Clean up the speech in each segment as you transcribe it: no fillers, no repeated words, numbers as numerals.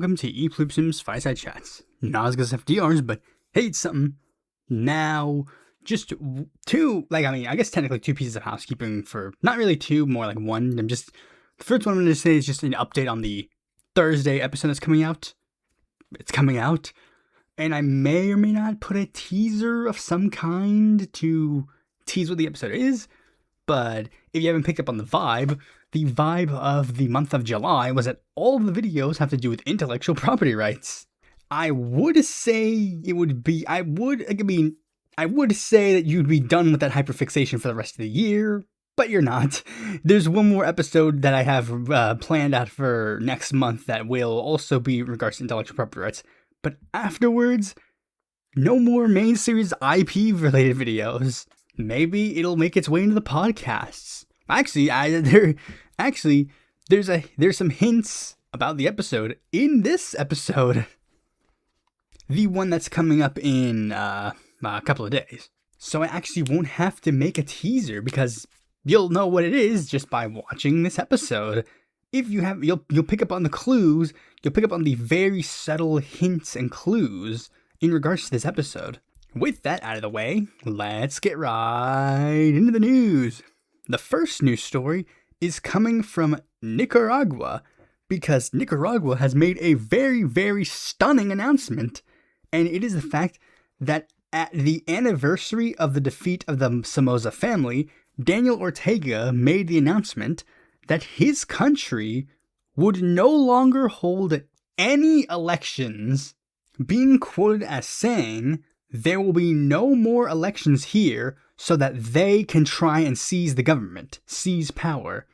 welcome to Pluribus Unum's Fireside Chats. Not as good as FDR's, but hey, it's something. Now, just I guess technically two pieces of housekeeping for, not really two, more like one. The first one I'm going to say is just an update on the Thursday episode that's coming out. It's coming out, and I may or may not put a teaser of some kind to tease what the episode is, but if you haven't picked up on the vibe of the month of July was that all of the videos have to do with intellectual property rights. I would say that you'd be done with that hyperfixation for the rest of the year, but you're not. There's one more episode that I have planned out for next month that will also be in regards to intellectual property rights, but afterwards, no more main series IP-related videos. Maybe it'll make its way into the podcasts. There's some hints about the episode in this episode. The one that's coming up in a couple of days. So I actually won't have to make a teaser because you'll know what it is just by watching this episode. If you have, you'll pick up on the clues. You'll pick up on the very subtle hints and clues in regards to this episode. With that out of the way, let's get right into the news. The first news story is coming from Nicaragua, because Nicaragua has made a very, very stunning announcement, and it is the fact that at the anniversary of the defeat of the Somoza family, Daniel Ortega made the announcement that his country would no longer hold any elections, being quoted as saying, "There will be no more elections here so that they can try and seize the government, seize power.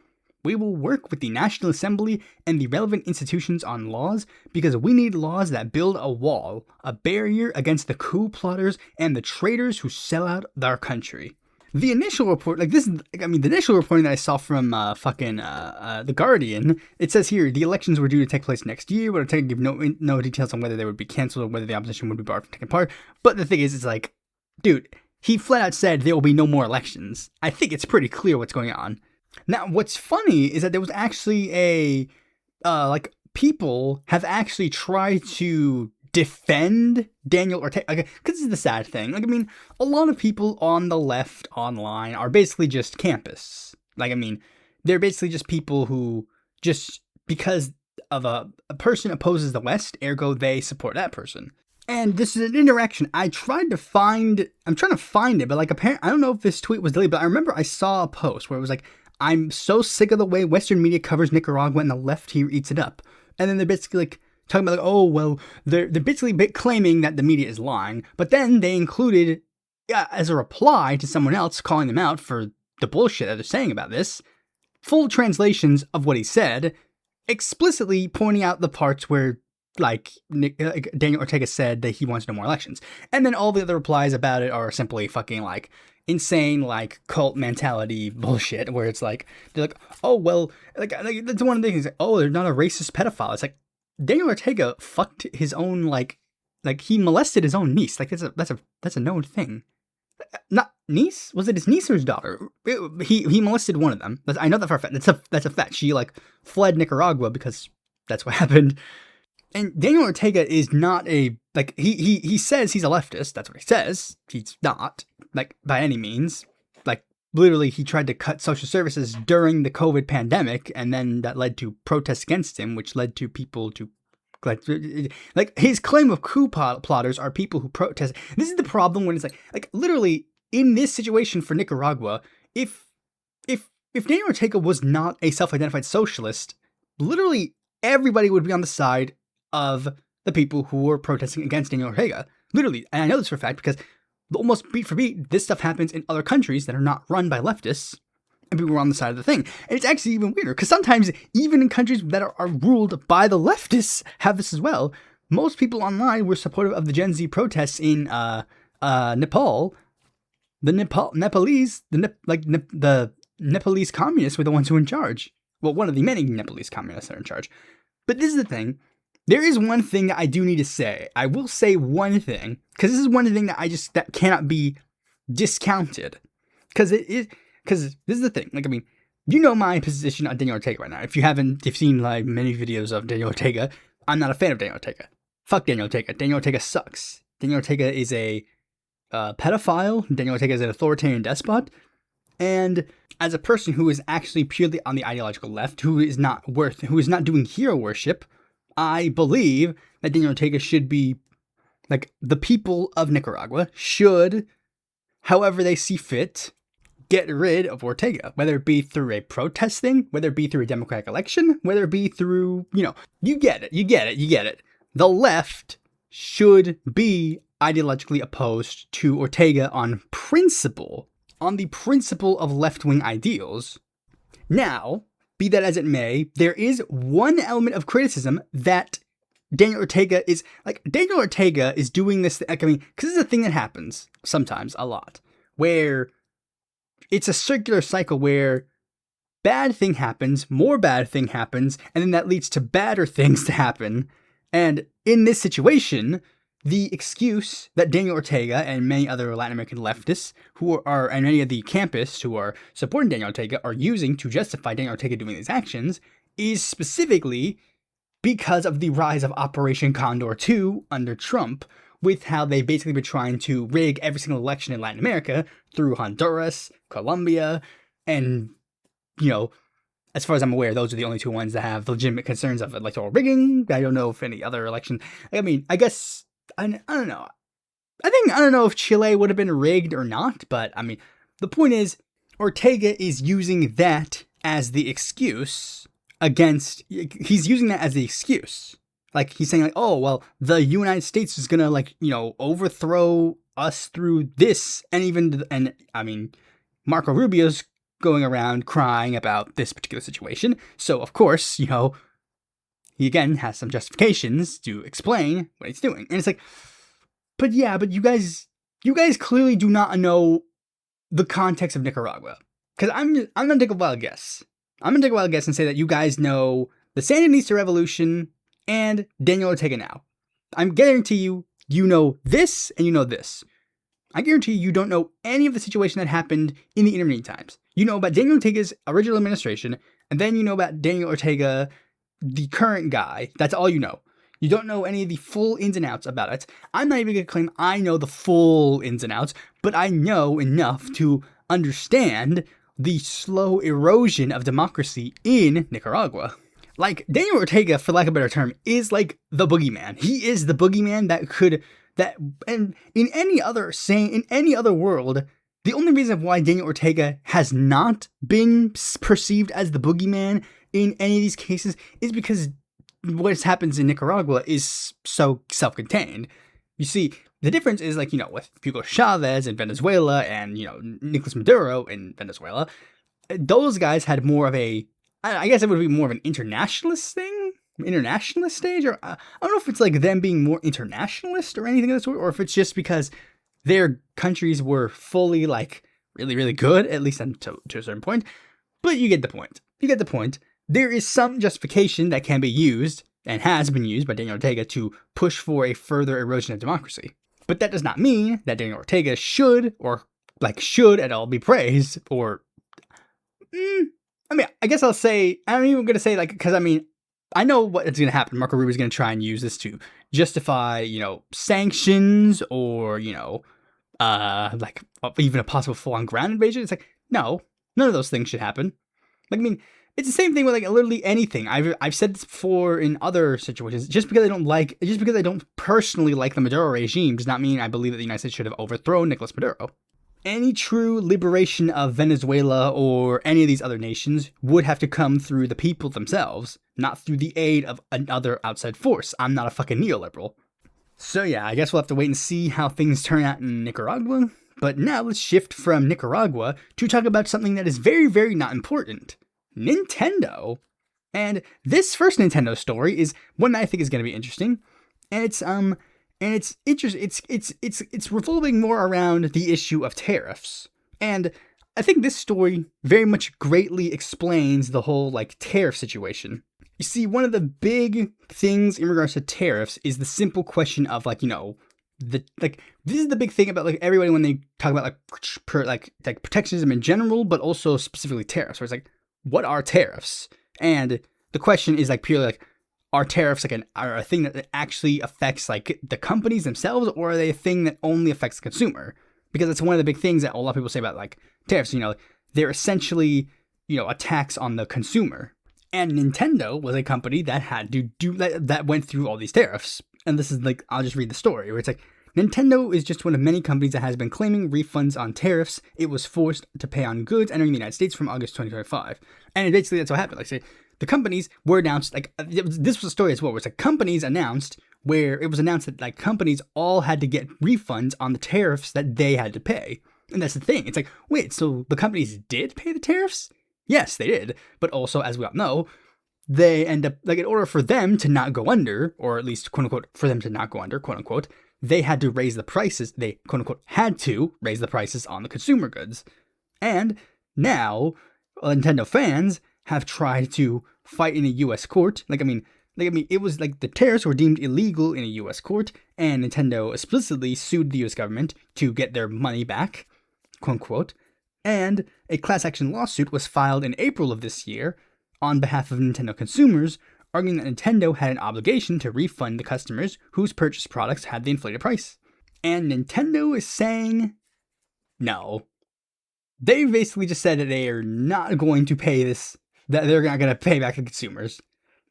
We will work with the National Assembly and the relevant institutions on laws because we need laws that build a wall, a barrier against the coup plotters and the traitors who sell out our country." The initial report, the initial reporting that I saw from The Guardian, it says here, the elections were due to take place next year, but Ortega gave no details on whether they would be canceled or whether the opposition would be barred from taking part. But the thing is, it's like, dude, he flat out said there will be no more elections. I think it's pretty clear what's going on. Now, what's funny is that there was actually people have actually tried to defend Daniel Ortega, because this is the sad thing. A lot of people on the left online are basically just campists. They're basically just people who just, because of a person opposes the West, ergo they support that person. And this is an interaction. I'm trying to find it, but apparently, I don't know if this tweet was deleted, but I remember I saw a post where it was like, "I'm so sick of the way Western media covers Nicaragua and the left here eats it up." And then they're basically talking about they're basically claiming that the media is lying, but then they included, as a reply to someone else calling them out for the bullshit that they're saying about this, full translations of what he said, explicitly pointing out the parts where, Daniel Ortega said that he wants no more elections. And then all the other replies about it are simply fucking, insane, cult mentality bullshit, where it's they're like, "Oh, well," that's one of the things, "Oh, they're not a racist pedophile." It's like, Daniel Ortega fucked his own, he molested his own niece. That's a known thing. Not niece? Was it his niece or his daughter? He molested one of them. I know that for a fact. That's a fact. She, fled Nicaragua because that's what happened. And Daniel Ortega is not he says he's a leftist. That's what he says. He's not, by any means. Literally, he tried to cut social services during the COVID pandemic, and then that led to protests against him, which led to people to, his claim of coup plotters are people who protest. This is the problem when it's literally, in this situation for Nicaragua, if Daniel Ortega was not a self-identified socialist, literally everybody would be on the side of the people who were protesting against Daniel Ortega. Literally, and I know this for a fact because almost beat for beat, this stuff happens in other countries that are not run by leftists, and people are on the side of the thing. And it's actually even weirder, because sometimes, even in countries that are ruled by the leftists, have this as well. Most people online were supportive of the Gen Z protests in Nepal. The Nepalese communists were the ones who were in charge. Well, one of the many Nepalese communists that are in charge. But this is the thing. There is one thing that I do need to say. I will say one thing, because this is one thing that cannot be discounted. Because this is the thing. You know my position on Daniel Ortega right now. If you've seen many videos of Daniel Ortega, I'm not a fan of Daniel Ortega. Fuck Daniel Ortega. Daniel Ortega sucks. Daniel Ortega is a pedophile. Daniel Ortega is an authoritarian despot. And as a person who is actually purely on the ideological left, who is not doing hero worship, I believe that Daniel Ortega should be, like, the people of Nicaragua should, however they see fit, get rid of Ortega, whether it be through a protest thing, whether it be through a democratic election, whether it be through, you get it. The left should be ideologically opposed to Ortega on the principle of left-wing ideals. Now, be that as it may, there is one element of criticism that Daniel Ortega is doing this, because this is a thing that happens sometimes, a lot, where it's a circular cycle where bad thing happens, more bad thing happens, and then that leads to badder things to happen. And in this situation, the excuse that Daniel Ortega and many other Latin American leftists and many of the campists who are supporting Daniel Ortega are using to justify Daniel Ortega doing these actions is specifically because of the rise of Operation Condor 2 under Trump, with how they've basically been trying to rig every single election in Latin America through Honduras, Colombia, and, as far as I'm aware, those are the only two ones that have legitimate concerns of electoral rigging. I don't know if any other election, I guess, I don't know. I don't know if Chile would have been rigged or not, but, the point is, Ortega is using that as the excuse he's using that as the excuse. Like, he's saying, oh, well, the United States is gonna, overthrow us through this, and Marco Rubio's going around crying about this particular situation, so, of course, he again has some justifications to explain what he's doing, and it's like, but you guys clearly do not know the context of Nicaragua, because I'm gonna take a wild guess. And say that you guys know the Sandinista Revolution and Daniel Ortega now. I guarantee you know this and you know this. I guarantee you don't know any of the situation that happened in the intervening times. You know about Daniel Ortega's original administration, and then you know about Daniel Ortega, the current guy. That's all you know. You don't know any of the full ins and outs about it. I'm not even going to claim I know the full ins and outs, but I know enough to understand the slow erosion of democracy in Nicaragua. Like, Daniel Ortega, for lack of a better term, is like the boogeyman. He is the boogeyman and in any other world, the only reason why Daniel Ortega has not been perceived as the boogeyman in any of these cases is because what happens in Nicaragua is so self-contained. You see, the difference is, with Hugo Chavez in Venezuela and, Nicolas Maduro in Venezuela, those guys had more of I guess it would be more of an internationalist stage, or I don't know if it's like them being more internationalist or anything of the sort, or if it's just because their countries were fully, really, really good, at least to a certain point, but you get the point. There is some justification that can be used, and has been used by Daniel Ortega to push for a further erosion of democracy. But that does not mean that Daniel Ortega should at all be praised, or, I guess I'll say, I'm even going to say, because, I know what's going to happen. Marco Rubio is going to try and use this to justify, sanctions, or, even a possible full-on ground invasion. It's like, no, none of those things should happen. It's the same thing with literally anything. I've said this before in other situations. Just because I don't personally like the Maduro regime does not mean I believe that the United States should have overthrown Nicolas Maduro. Any true liberation of Venezuela or any of these other nations would have to come through the people themselves, not through the aid of another outside force. I'm not a fucking neoliberal. So yeah, I guess we'll have to wait and see how things turn out in Nicaragua. But now let's shift from Nicaragua to talk about something that is very, very not important. Nintendo. And this first Nintendo story is one that I think is going to be interesting. And it's interesting. It's revolving more around the issue of tariffs. And I think this story very much greatly explains the whole tariff situation. You see, one of the big things in regards to tariffs is the simple question of this is the big thing about everybody when they talk about protectionism in general, but also specifically tariffs, where it's what are tariffs? And the question is purely are tariffs are a thing that actually affects like the companies themselves, or are they a thing that only affects the consumer? Because it's one of the big things that a lot of people say about like tariffs. They're essentially a tax on the consumer. And Nintendo was a company that had to do that went through all these tariffs. And this is like, I'll just read the story where it's like, Nintendo is just one of many companies that has been claiming refunds on tariffs it was forced to pay on goods entering the United States from August 2025. And basically that's what happened. Like, say, the companies were announced, like, this was a story as well, where it's like companies announced, where it was announced that like companies all had to get refunds on the tariffs that they had to pay. And that's the thing. It's like, wait, so the companies did pay the tariffs? Yes, they did. But also, as we all know, they end up, like, in order for them to not go under, or at least, quote unquote, for them to not go under, quote unquote, they had to raise the prices. They, quote unquote, had to raise the prices on the consumer goods. And now, Nintendo fans have tried to fight in a U.S. court. It was like the tariffs were deemed illegal in a U.S. court, and Nintendo explicitly sued the U.S. government to get their money back, quote unquote. And a class action lawsuit was filed in April of this year on behalf of Nintendo consumers, arguing that Nintendo had an obligation to refund the customers whose purchased products had the inflated price. And Nintendo is saying no. They basically just said that they are not going to pay this, that they're not going to pay back the consumers.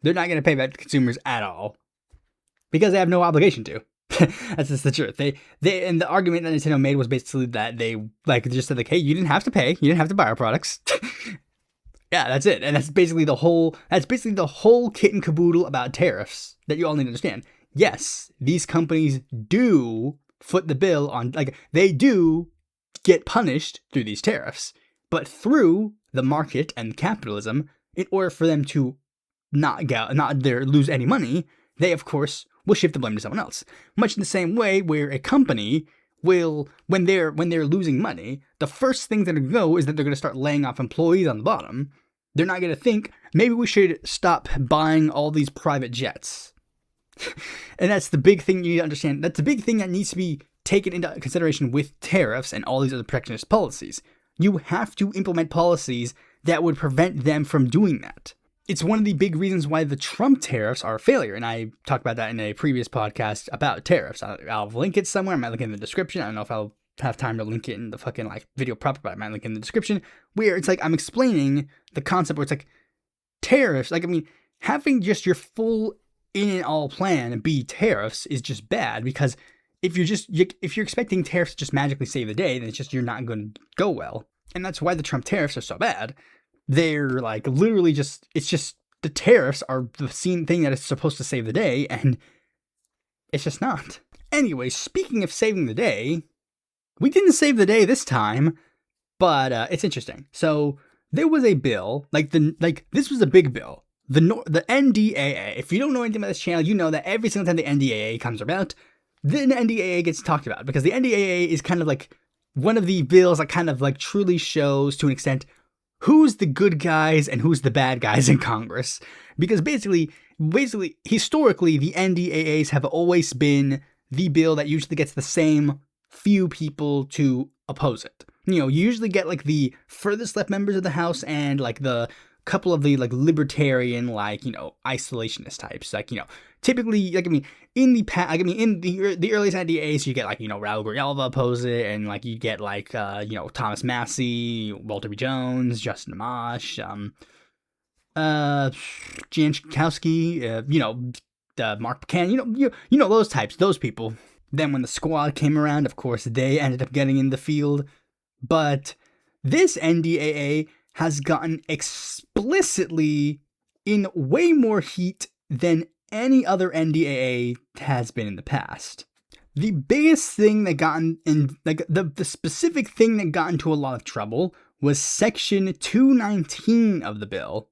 They're not going to pay back the consumers at all, because they have no obligation to. That's just the truth. They and the argument that Nintendo made was basically that they just said hey, you didn't have to pay, you didn't have to buy our products. Yeah, that's it. And that's basically the whole kit and caboodle about tariffs that you all need to understand. Yes, these companies do foot the bill on, they do get punished through these tariffs, but through the market and capitalism, in order for them to not lose any money, they of course will shift the blame to someone else. Much in the same way where a company will, when they're losing money, the first thing they're going to go is that they're going to start laying off employees on the bottom. They're not going to think, maybe we should stop buying all these private jets. And that's the big thing you need to understand. That's the big thing that needs to be taken into consideration with tariffs and all these other protectionist policies. You have to implement policies that would prevent them from doing that. It's one of the big reasons why the Trump tariffs are a failure. And I talked about that in a previous podcast about tariffs. I'll link it somewhere. I might link it in the description. I don't know if I'll have time to link it in the fucking video proper, but I might link it in the description, where it's like I'm explaining the concept where it's like tariffs, having just your full in and all plan be tariffs is just bad, because if you're expecting tariffs to just magically save the day, then you're not going to go well. And that's why the Trump tariffs are so bad. They're literally it's just the tariffs are the thing that is supposed to save the day, and it's just not. Anyway, speaking of saving the day, we didn't save the day this time, but it's interesting. So there was a bill, this was a big bill. The NDAA. If you don't know anything about this channel, you know that every single time the NDAA comes about, the NDAA gets talked about, because the NDAA is kind of one of the bills that kind of truly shows to an extent who's the good guys and who's the bad guys in Congress. Because basically, historically, the NDAAs have always been the bill that usually gets the same few people to oppose it. You usually get the furthest left members of the House and the couple of the libertarian isolationist types. Typically in the earliest NDAs you get Raul Grijalva oppose it, and you get Thomas Massey, Walter B. Jones, Justin Amash, Jan Schakowsky, Mark Buchanan, you know those types, those people. Then when the squad came around, of course, they ended up getting in the field. But this NDAA has gotten explicitly in way more heat than any other NDAA has been in the past. The biggest thing that got in, the specific thing that got into a lot of trouble was Section 219 of the bill,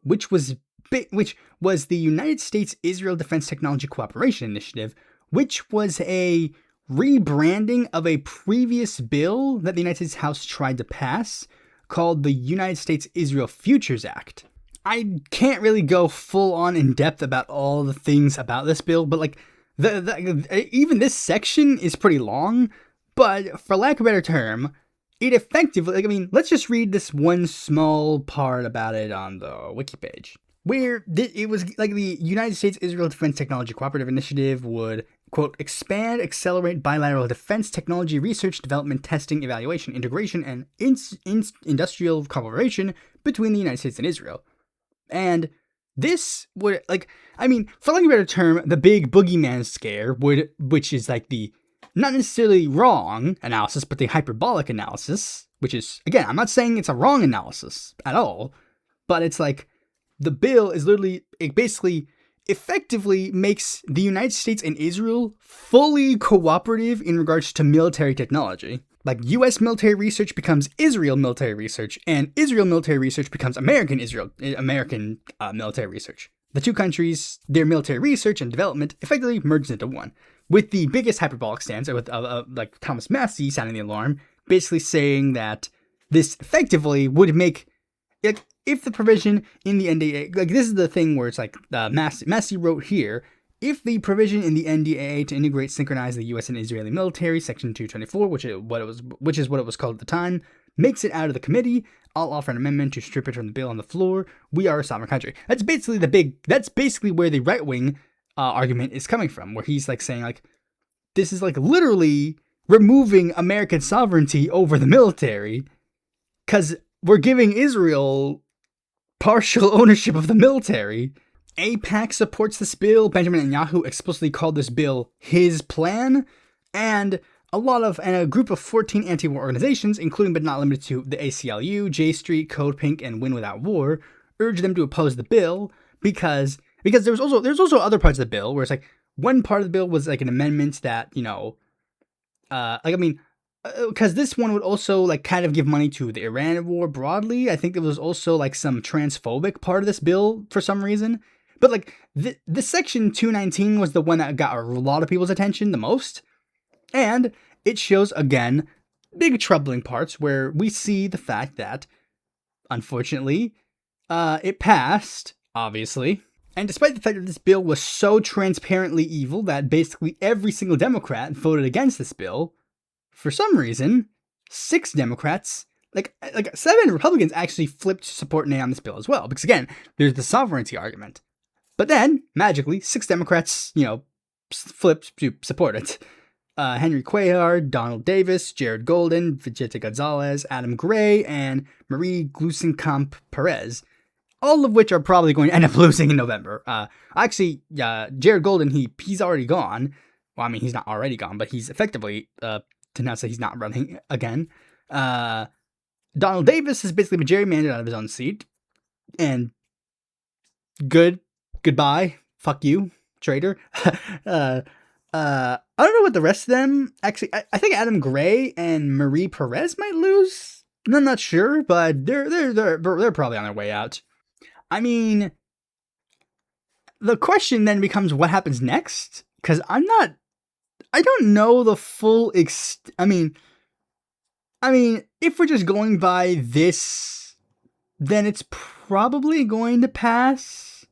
which was the United States Israel Defense Technology Cooperation Initiative, which was a rebranding of a previous bill that the United States House tried to pass called the United States Israel Futures Act. I can't really go full on in depth about all the things about this bill, but even this section is pretty long, but for lack of a better term, it effectively, let's just read this one small part about it on the wiki page. where it was like the United States-Israel Defense Technology Cooperative Initiative would, quote, expand, accelerate bilateral defense technology research, development, testing, evaluation, integration, and industrial cooperation between the United States and Israel. And this would, for lack of a better term, the big boogeyman scare which is like the not necessarily wrong analysis, but the hyperbolic analysis, which is, again, I'm not saying it's a wrong analysis at all, but it's like the bill is literally, it basically effectively makes the United States and Israel fully cooperative in regards to military technology. Like, U.S. military research becomes Israel military research, and Israel military research becomes American military research. The two countries, their military research and development effectively merged into one, with the biggest hyperbolic stance, with like Thomas Massey sounding the alarm, basically saying that this effectively would make, like, if the provision in the NDAA, like, this is the thing where it's like, Massey wrote here, if the provision in the NDAA to integrate, synchronize the U.S. and Israeli military, Section 224, which is what it was called at the time, makes it out of the committee, I'll offer an amendment to strip it from the bill on the floor. We are a sovereign country. That's basically where the right-wing argument is coming from, where he's like saying, like, this is like literally removing American sovereignty over the military, because we're giving Israel partial ownership of the military. AIPAC supports this bill. Benjamin Netanyahu explicitly called this bill his plan, and a group of 14 anti-war organizations, including but not limited to the ACLU, J Street, Code Pink, and Win Without War, urged them to oppose the bill because there's also other parts of the bill where it's like, one part of the bill was like an amendment that, because this one would also like kind of give money to the Iran war broadly. I think there was also like some transphobic part of this bill for some reason. But like the section 219 was the one that got a lot of people's attention the most. And it shows, again, big troubling parts where we see the fact that, unfortunately, it passed, obviously. And despite the fact that this bill was so transparently evil that basically every single Democrat voted against this bill, for some reason, 6 Democrats, like 7 Republicans actually flipped to support nay on this bill as well. Because again, there's the sovereignty argument. But then, magically, 6 Democrats, flipped to support it. Henry Cuellar, Donald Davis, Jared Golden, Vegeta Gonzalez, Adam Gray, and Marie Gluesenkamp Perez. All of which are probably going to end up losing in November. Jared Golden, he's already gone. Well, I mean, he's not already gone, but he's effectively announced that he's not running again. Donald Davis has basically been gerrymandered out of his own seat. And goodbye, fuck you, traitor. I don't know what the rest of them, actually, I think Adam Gray and Marie Perez might lose. I'm not sure, but they're probably on their way out. I mean, the question then becomes what happens next? Because I don't know the full I mean, if we're just going by this, then it's probably going to pass.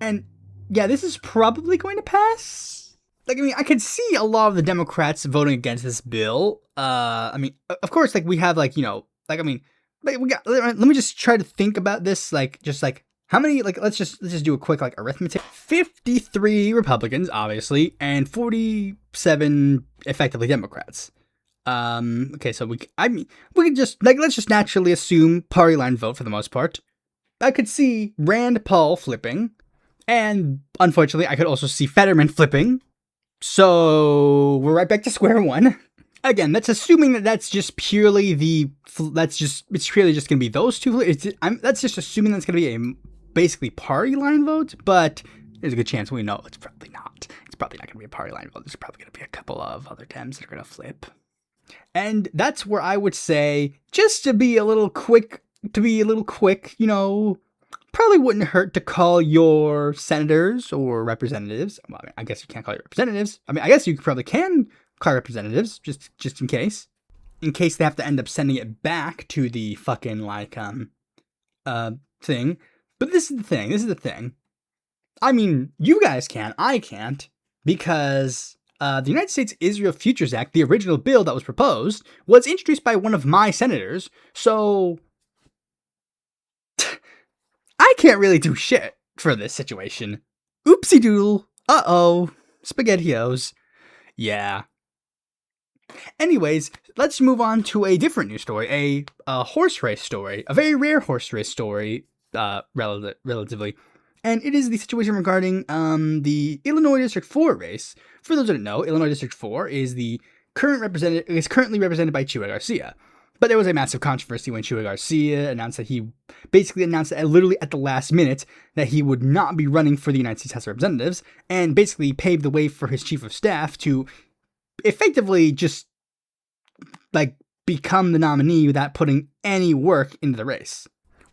And yeah, this is probably going to pass. Like, I mean, I could see a lot of the Democrats voting against this bill. Of course, like, we have, like, let me just try to think about this, how many, let's just do a quick, arithmetic. 53 Republicans, obviously, and 47 effectively Democrats. Okay, so we could just, let's just naturally assume party line vote for the most part. I could see Rand Paul flipping, and unfortunately, I could also see Fetterman flipping. So we're right back to square one. Again, that's assuming that it's purely just going to be those two. That's just assuming that's going to be a basically party line vote, but there's a good chance we know it's probably not. It's probably not going to be a party line vote. There's probably going to be a couple of other Dems that are going to flip. And that's where I would say, just to be a little quick, probably wouldn't hurt to call your senators or representatives. Well, I guess you can't call your representatives. I guess you probably can call representatives, just in case they have to end up sending it back to the fucking, thing. But this is the thing. I mean, you guys can, I can't, because the United States-Israel Futures Act, the original bill that was proposed, was introduced by one of my senators, so I I can't really do shit for this situation. Oopsie doodle. Uh-oh. SpaghettiOs. Yeah. Anyways, let's move on to a different news story, a horse race story, a very rare horse race story, relatively. And it is the situation regarding the Illinois District 4 race. For those who don't know, Illinois District 4 is currently represented by Chuy Garcia. But there was a massive controversy when Chuy Garcia announced that literally at the last minute that he would not be running for the United States House of Representatives, and basically paved the way for his chief of staff to effectively just become the nominee without putting any work into the race.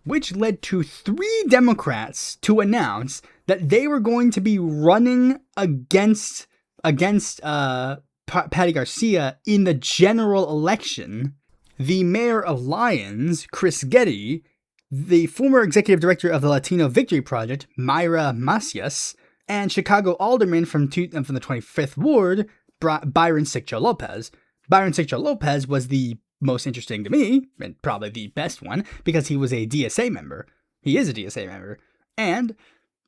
Which led to 3 Democrats to announce that they were going to be running against Patty Garcia in the general election. The mayor of Lyons, Chris Getty, the former executive director of the Latino Victory Project, Mayra Macías, and Chicago alderman from the 25th Ward, Byron Sigcho-Lopez. Byron Sigcho-Lopez was the most interesting to me, and probably the best one, because he was a DSA member. He is a DSA member. And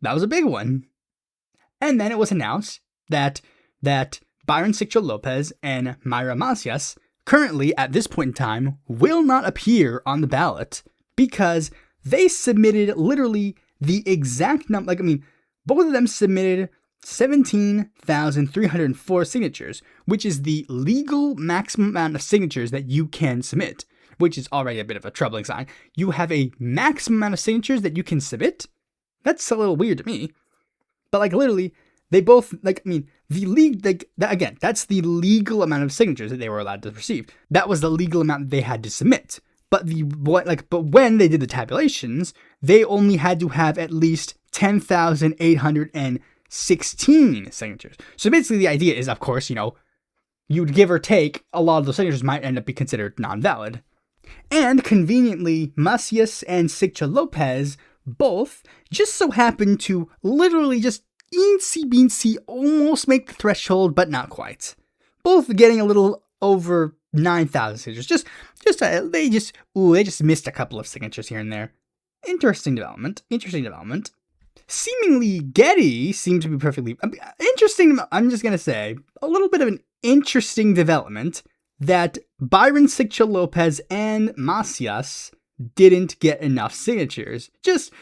that was a big one. And then it was announced that Byron Sigcho-Lopez and Mayra Macías currently, at this point in time, will not appear on the ballot because they submitted literally the exact number. Both of them submitted 17,304 signatures, which is the legal maximum amount of signatures that you can submit, which is already a bit of a troubling sign. You have a maximum amount of signatures that you can submit? That's a little weird to me. But literally, they both, that's the legal amount of signatures that they were allowed to receive. That was the legal amount that they had to submit. But when they did the tabulations, they only had to have at least 10,816 signatures. So basically the idea is, of course, you'd give or take, a lot of those signatures might end up being considered non-valid. And conveniently, Macías and Sigcho-Lopez both just so happened to literally just eensy-beensy almost make the threshold, but not quite. Both getting a little over 9,000 signatures. They just missed a couple of signatures here and there. Interesting development. Seemingly, Getty seemed to be perfectly interesting. I'm just going to say a little bit of an interesting development that Byron Sigcho-Lopez and Macías didn't get enough signatures. Just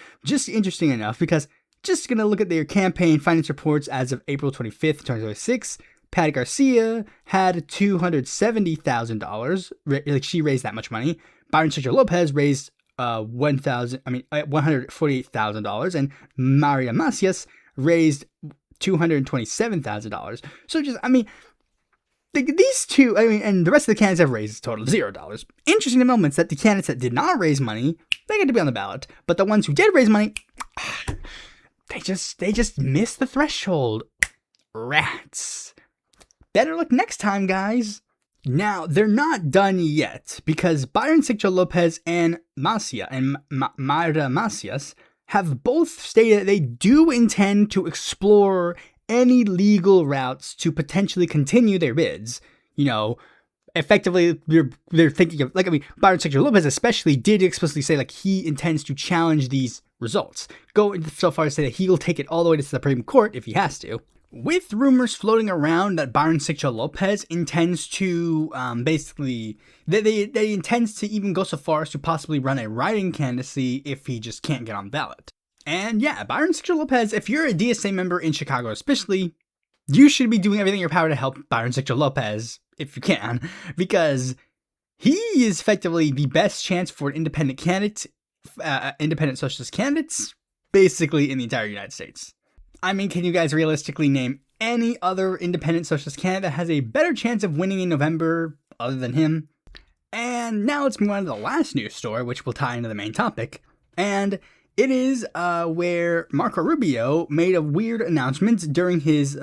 interesting enough, because just going to look at their campaign finance reports as of April 25th, 2026. Patty Garcia had $270,000. She raised that much money. Byron Sigcho-Lopez raised $148,000, and Mayra Macías raised $227,000. So these two, and the rest of the candidates have raised a total of $0. Interesting developments that the candidates that did not raise money, they get to be on the ballot, but the ones who did raise money, they just missed the threshold. Rats. Better luck next time, guys. Now, they're not done yet, because Byron Sigcho-Lopez and Mayra Macías have both stated that they do intend to explore any legal routes to potentially continue their bids. Effectively, they're thinking of, Byron Sigcho-Lopez especially did explicitly say, he intends to challenge these results. Go so far as to say that he'll take it all the way to the Supreme Court if he has to. With rumors floating around that Byron Sigcho-Lopez intends to, they intends to even go so far as to possibly run a write-in candidacy if he just can't get on the ballot. And yeah, Byron Sigcho-Lopez, if you're a DSA member in Chicago especially, you should be doing everything in your power to help Byron Sigcho-Lopez if you can, because he is effectively the best chance for an independent candidate, independent socialist candidates, basically in the entire United States. Can you guys realistically name any other independent socialist candidate that has a better chance of winning in November other than him? And now let's move on to the last news story, which will tie into the main topic. And it is where Marco Rubio made a weird announcement during his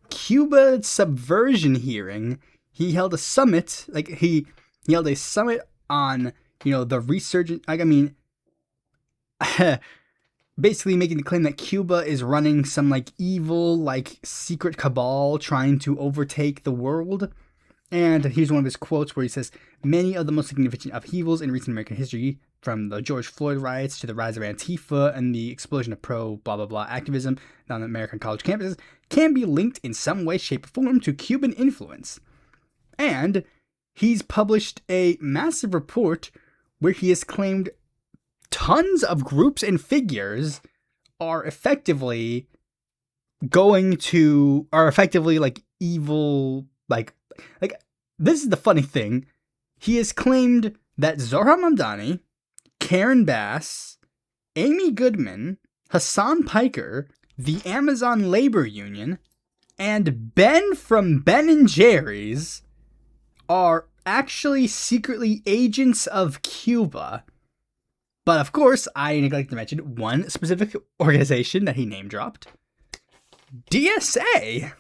Cuba subversion hearing. He held a summit, he held a summit on, the resurgent, basically making the claim that Cuba is running some evil secret cabal trying to overtake the world. And here's one of his quotes where he says, "Many of the most significant upheavals in recent American history, from the George Floyd riots to the rise of Antifa and the explosion of pro-blah-blah-blah activism on American college campuses, can be linked in some way, shape, or form to Cuban influence." And he's published a massive report where he has claimed tons of groups and figures are effectively like evil, like this is the funny thing. He has claimed that Zohar Mamdani, Karen Bass, Amy Goodman, Hassan Piker, the Amazon Labor Union, and Ben from Ben and Jerry's are actually secretly agents of Cuba. But of course, I neglected to mention one specific organization that he name dropped. DSA.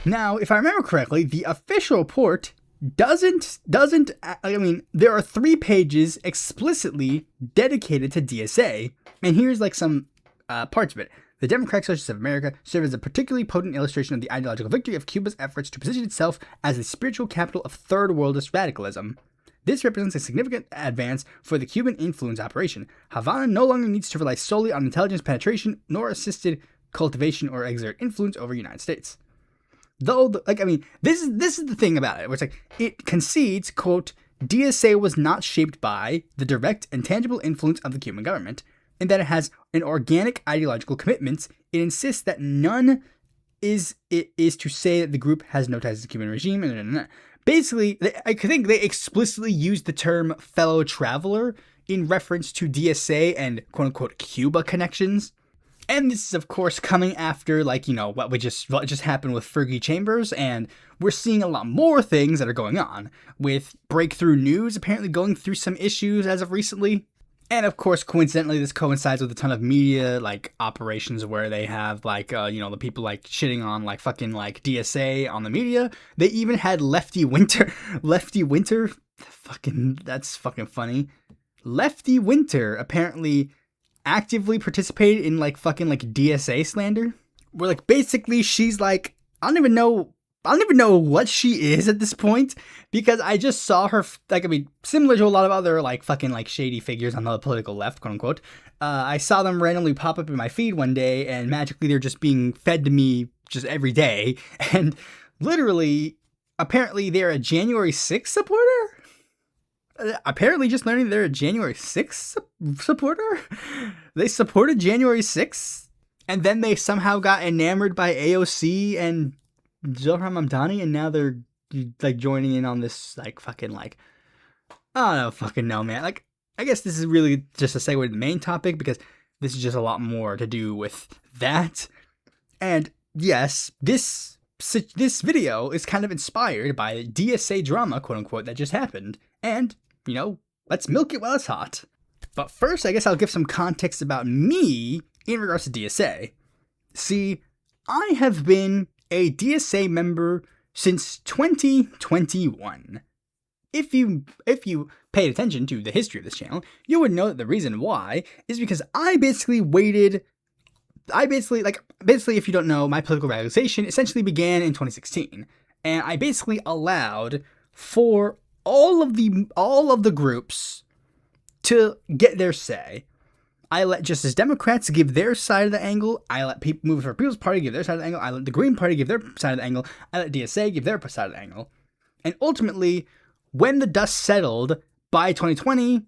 Now, if I remember correctly, the official report doesn't, there are 3 pages explicitly dedicated to DSA, and here's like some parts of it. The Democratic Socialists of America serve as a particularly potent illustration of the ideological victory of Cuba's efforts to position itself as the spiritual capital of third worldist radicalism. This represents a significant advance for the Cuban influence operation. Havana no longer needs to rely solely on intelligence penetration, nor assisted cultivation or exert influence over the United States. Though, this is the thing about it, where it's like, it concedes, quote, DSA was not shaped by the direct and tangible influence of the Cuban government, and that it has an organic ideological commitment. It insists that none is to say that the group has no ties to the Cuban regime. Basically, I think they explicitly used the term fellow traveler in reference to DSA and quote-unquote Cuba connections. And this is, of course, coming after, what just happened with Fergie Chambers, and we're seeing a lot more things that are going on, with Breakthrough News apparently going through some issues as of recently. And, of course, coincidentally, this coincides with a ton of media, operations where they have, the people, shitting on, DSA on the media. They even had Lefty Winter, that's fucking funny. Lefty Winter apparently actively participated in DSA slander, where basically she's I don't even know what she is at this point, because I just saw her similar to a lot of other shady figures on the political left, quote unquote. I saw them randomly pop up in my feed one day, and magically they're just being fed to me just every day, and literally apparently they're a January 6th supporter. Apparently just learning they're a January 6th supporter. They supported January 6th, and then they somehow got enamored by AOC and Zohar Mamdani, and now they're joining in on this I don't fucking know, man. I guess this is really just a segue to the main topic, because this is just a lot more to do with that. And yes, this video is kind of inspired by DSA drama, quote unquote, that just happened. And let's milk it while it's hot. But first, I guess I'll give some context about me in regards to DSA. See, I have been a DSA member since 2021. If you paid attention to the history of this channel, you would know that the reason why is because basically, if you don't know, my political radicalization essentially began in 2016. And I basically allowed for all of the groups to get their say. I let Justice Democrats give their side of the angle. I let Move for People's Party give their side of the angle. I let the Green Party give their side of the angle. I let DSA give their side of the angle. And ultimately, when the dust settled by 2020,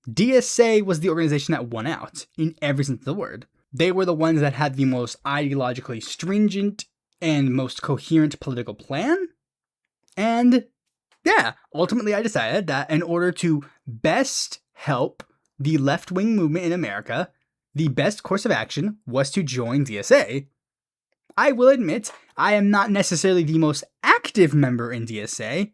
DSA was the organization that won out in every sense of the word. They were the ones that had the most ideologically stringent and most coherent political plan. And yeah, ultimately I decided that in order to best help the left-wing movement in America, the best course of action was to join DSA. I will admit, I am not necessarily the most active member in DSA.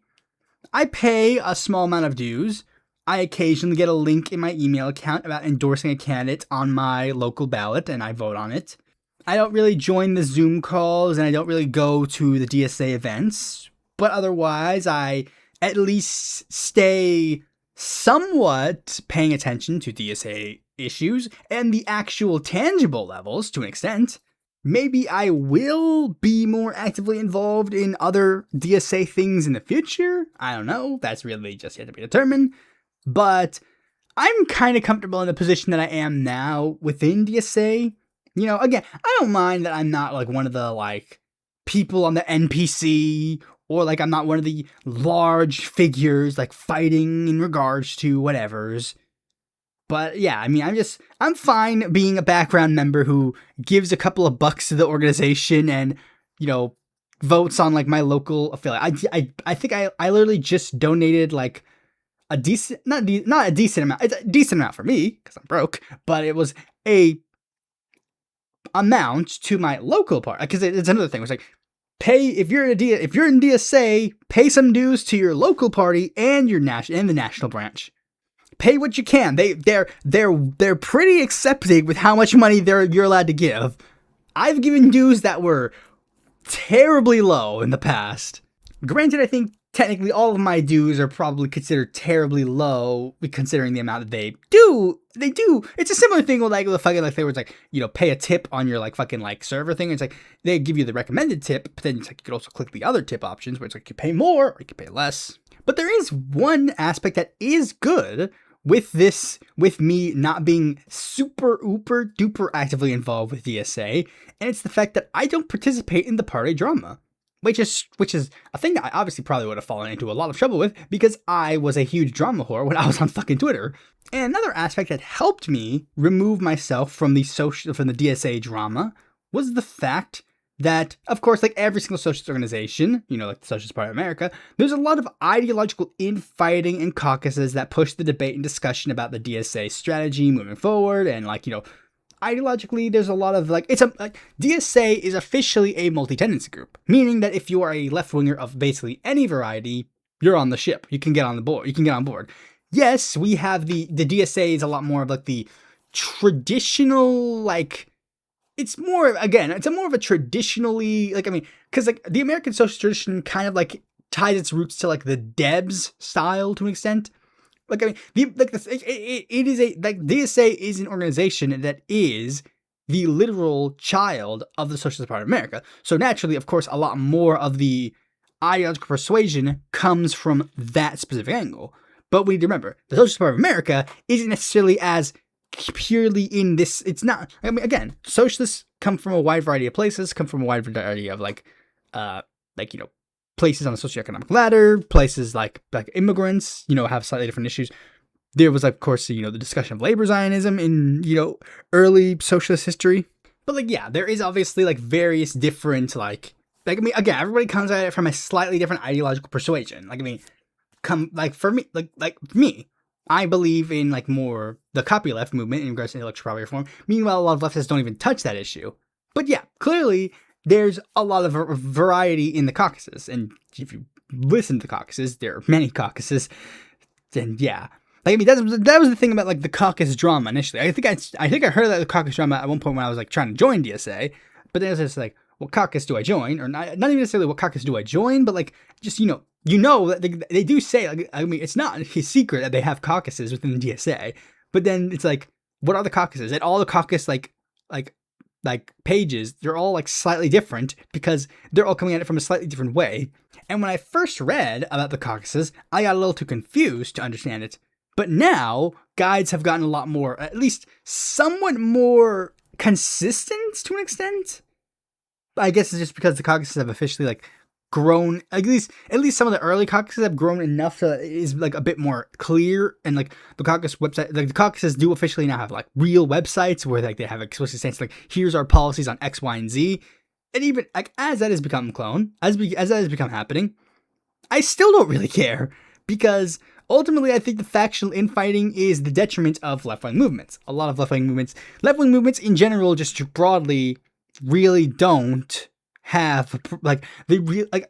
I pay a small amount of dues. I occasionally get a link in my email account about endorsing a candidate on my local ballot, and I vote on it. I don't really join the Zoom calls, and I don't really go to the DSA events, but otherwise I at least stay somewhat paying attention to DSA issues and the actual tangible levels to an extent. maybe I will be more actively involved in other DSA things in the future. I don't know. That's really just yet to be determined. But I'm kind of comfortable in the position that I am now within DSA. You know, again, I don't mind that I'm not like one of the like people on the NPC, or like I'm not one of the large figures like fighting in regards to whatever's. But yeah, I mean, I'm fine being a background member who gives a couple of bucks to the organization and, you know, votes on like my local affiliate. I think I literally just donated like a decent, not a decent amount. It's a decent amount for me because I'm broke, but it was a amount to my local part, because it's another thing. It's like, pay if you're in DSA, pay some dues to your local party and your the national branch. Pay what you can. They're pretty accepting with how much money you're allowed to give. I've given dues that were terribly low in the past. Granted, I think technically all of my dues are probably considered terribly low, considering the amount that they do. It's a similar thing with like the fucking like they were like, you know, pay a tip on your like fucking like server thing. It's like they give you the recommended tip, but then it's like you could also click the other tip options where it's like you pay more or you can pay less. But there is one aspect that is good with this, with me not being super ooper duper actively involved with DSA, and it's the fact that I don't participate in the party drama. Which is a thing that I obviously probably would have fallen into a lot of trouble with, because I was a huge drama whore when I was on fucking Twitter. And another aspect that helped me remove myself from the DSA drama was the fact that, of course, like every single socialist organization, you know, like the Socialist Party of America, there's a lot of ideological infighting and caucuses that push the debate and discussion about the DSA strategy moving forward, and like, you know, ideologically, there's a lot of like DSA is officially a multi-tendency group, meaning that if you are a left-winger of basically any variety, you're on the ship. You can get on board. Yes, we have the DSA is a lot more of like the traditional, like it's more of a traditionally, like, I mean, because like the American socialist tradition kind of like ties its roots to like the Debs style to an extent. Like, I mean, DSA is an organization that is the literal child of the Socialist Party of America. So naturally, of course, a lot more of the ideological persuasion comes from that specific angle. But we need to remember, the Socialist Party of America isn't necessarily as purely in this. It's not. I mean, again, socialists come from a wide variety of places, come from a wide variety of you know, places on the socioeconomic ladder, places like immigrants, you know, have slightly different issues. There was, of course, you know, the discussion of labor Zionism in, you know, early socialist history. But like, yeah, there is obviously like various different like I mean, again, everybody comes at it from a slightly different ideological persuasion. Like, I mean, for me, like me, I believe in like more the copyleft movement in regards to intellectual property reform. Meanwhile, a lot of leftists don't even touch that issue. But yeah, clearly there's a lot of variety in the caucuses, and if you listen to the caucuses, there are many caucuses. Then yeah, like, I mean, that was the thing about like the caucus drama initially. I think I heard that the caucus drama at one point when I was like trying to join DSA, but then it was just like, what caucus do I join? Or not even necessarily what caucus do I join, but like just you know that they do say, like, I mean, it's not a secret that they have caucuses within the DSA, but then it's like, what are the caucuses? And all the caucus like pages, they're all like slightly different because they're all coming at it from a slightly different way. And when I first read about the caucuses, I got a little too confused to understand it. But now guides have gotten a lot more, at least somewhat more consistent to an extent. I guess it's just because the caucuses have officially like grown, at least some of the early caucuses have grown enough to is like a bit more clear, and like the caucus website, like the caucuses do officially now have like real websites where like they have explicit statements like, here's our policies on X, Y, and Z. And even like as that has become as that has become happening, I still don't really care, because ultimately I think the factional infighting is the detriment of left-wing movements. A lot of left-wing movements in general, just broadly, really don't have like the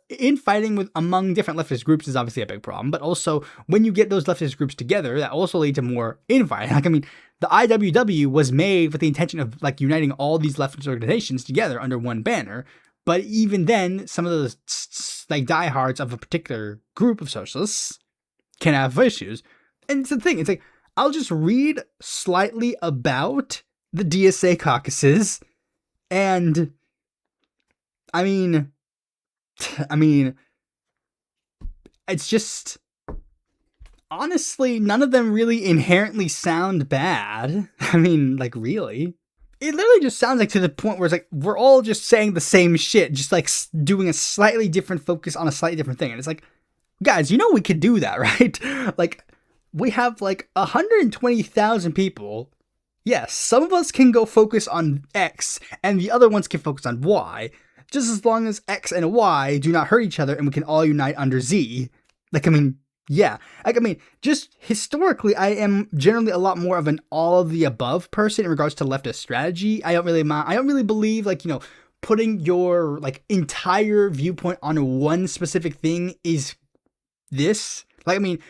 infighting among different leftist groups is obviously a big problem, but also when you get those leftist groups together, that also lead to more infighting. Like, I mean, the IWW was made with the intention of like uniting all these leftist organizations together under one banner, but even then, some of those like diehards of a particular group of socialists can have issues. And it's the thing, it's like, I'll just read slightly about the DSA caucuses, And I mean, it's just, honestly, none of them really inherently sound bad. I mean, like, really. It literally just sounds like to the point where it's like, we're all just saying the same shit, just like doing a slightly different focus on a slightly different thing. And it's like, guys, you know we could do that, right? Like, we have like 120,000 people. Yes, some of us can go focus on X, and the other ones can focus on Y. Just as long as X and Y do not hurt each other, and we can all unite under Z. Like, I mean, yeah. Like, I mean, just historically, I am generally a lot more of an all of the above person in regards to leftist strategy. I don't really believe, like, you know, putting your, like, entire viewpoint on one specific thing is this. Like, I mean,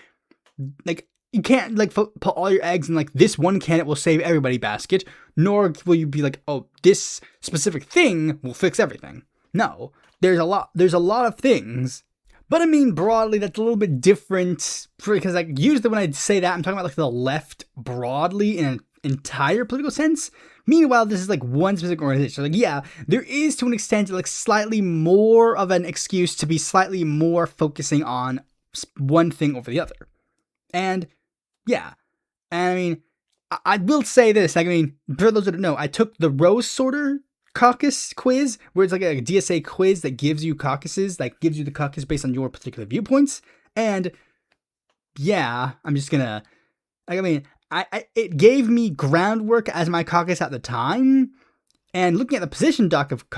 like, you can't, like, put all your eggs in, like, this one candidate will save everybody basket, nor will you be like, oh, this specific thing will fix everything. No, there's a lot of things. But I mean, broadly, that's a little bit different, because, like, usually when I say that, I'm talking about, like, the left broadly in an entire political sense. Meanwhile, this is, like, one specific organization. So, like, yeah, there is, to an extent, like, slightly more of an excuse to be slightly more focusing on one thing over the other. And, yeah, and I mean, I will say this, like, I mean, for those that don't know, I took the Rose Sorter caucus quiz, where it's like a DSA quiz that gives you caucuses, like gives you the caucus based on your particular viewpoints. And yeah, I'm just gonna, like, I mean, it gave me groundwork as my caucus at the time, and looking at the position doc of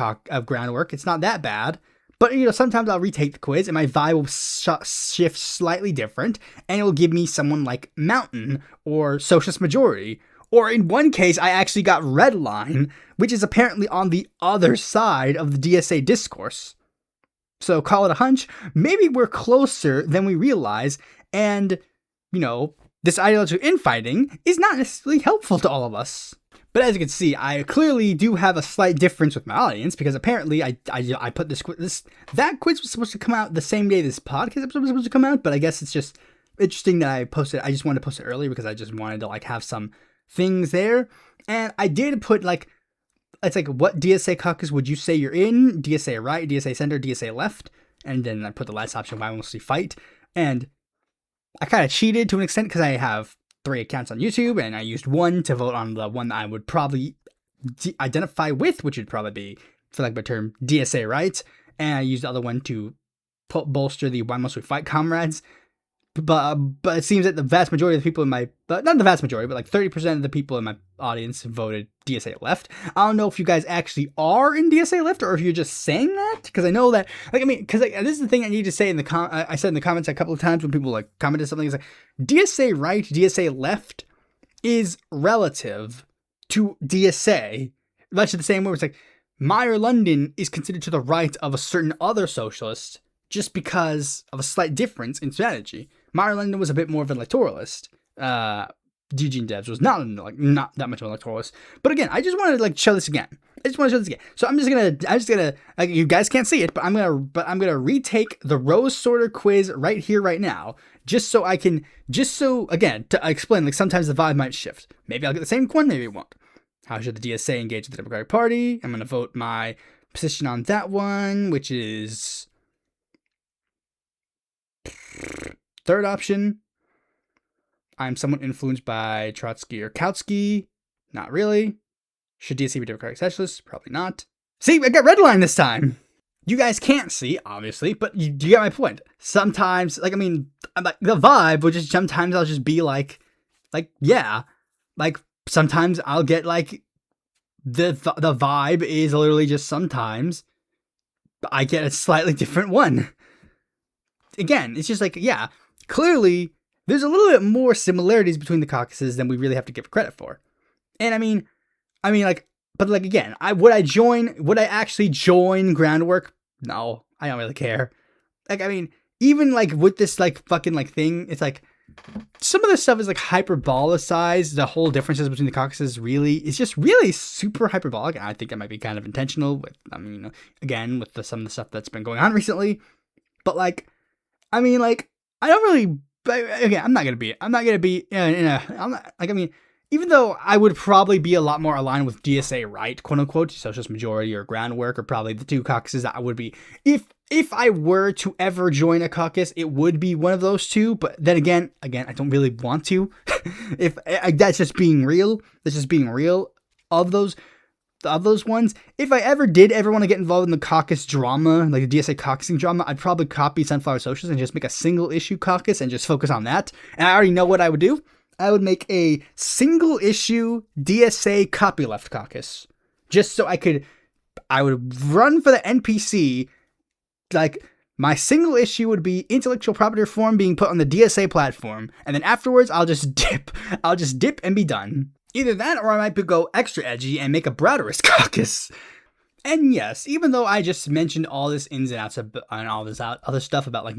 groundwork, it's not that bad. But, you know, sometimes I'll retake the quiz and my vibe will shift slightly different, and it will give me someone like Mountain or Socialist Majority. Or in one case, I actually got Redline, which is apparently on the other side of the DSA discourse. So call it a hunch. Maybe we're closer than we realize, and, you know, this ideological infighting is not necessarily helpful to all of us. But as you can see, I clearly do have a slight difference with my audience, because apparently I put that quiz was supposed to come out the same day this podcast episode was supposed to come out, but I guess it's just interesting that I just wanted to post it earlier because I just wanted to, like, have some things there. And I did put, like, it's like, what DSA caucus would you say you're in? DSA right, DSA center, DSA left. And then I put the last option, why mostly fight. And I kind of cheated to an extent because I have 3 accounts on YouTube, and I used one to vote on the one that I would probably identify with, which would probably be, for lack of a term, DSA right. And I used the other one to bolster the why must we fight comrades. But it seems that the vast majority of the people in my, not the vast majority, but like 30% of the people in my audience voted DSA left. I don't know if you guys actually are in DSA left, or if you're just saying that, because I know that, like, I mean, because, like, this is the thing I need to say in the I said in the comments a couple of times when people, like, commented something. It's like, DSA right, DSA left is relative to DSA. Much the same way, it's like, Mayra London is considered to the right of a certain other socialist just because of a slight difference in strategy. Mayra London was a bit more of an electoralist. Eugene Debs was not that much of an electoralist. But again, I just wanted to, like, show this again. So I'm just gonna, like, you guys can't see it, but I'm gonna retake the Rose Sorter quiz right here, right now, again, to explain, like, sometimes the vibe might shift. Maybe I'll get the same one, maybe it won't. How should the DSA engage with the Democratic Party? I'm gonna vote my position on that one, which is third option. I'm somewhat influenced by Trotsky or Kautsky. Not really. Should DSA be Democratic Socialists? Probably not. See, I got Redline this time. You guys can't see, obviously, but you get my point. Sometimes, like, I mean, the vibe would just, sometimes I'll just be like, yeah. Like, sometimes I'll get, like, the vibe is literally just sometimes I get a slightly different one. Again, it's just like, yeah, clearly there's a little bit more similarities between the caucuses than we really have to give credit for. And I mean, like, but, like, again, would I actually join groundwork? No, I don't really care. Like, I mean, even, like, with this, like, fucking, like, thing, it's like, some of this stuff is, like, hyperbolicized. The whole differences between the caucuses it's just really super hyperbolic. And I think it might be kind of intentional with, I mean, you know, again, with some of the stuff that's been going on recently. But, like, I mean, like, I don't really, again, I'm not going to be, like, I mean, even though I would probably be a lot more aligned with DSA right, quote unquote, socialist majority or groundwork, are probably the two caucuses that I would be. If I were to ever join a caucus, it would be one of those two. But then again, I don't really want to. If that's just being real, of those ones. If I ever want to get involved in the caucus drama, like the DSA caucusing drama, I'd probably copy Sunflower Socialists and just make a single issue caucus and just focus on that. And I already know what I would do. I would make a single issue DSA copyleft caucus, just so I would run for the NPC. Like, my single issue would be intellectual property reform being put on the DSA platform, and then afterwards I'll just dip and be done. Either that, or I might go extra edgy and make a Browderist caucus. And yes, even though I just mentioned all this ins and outs and all this other stuff about, like,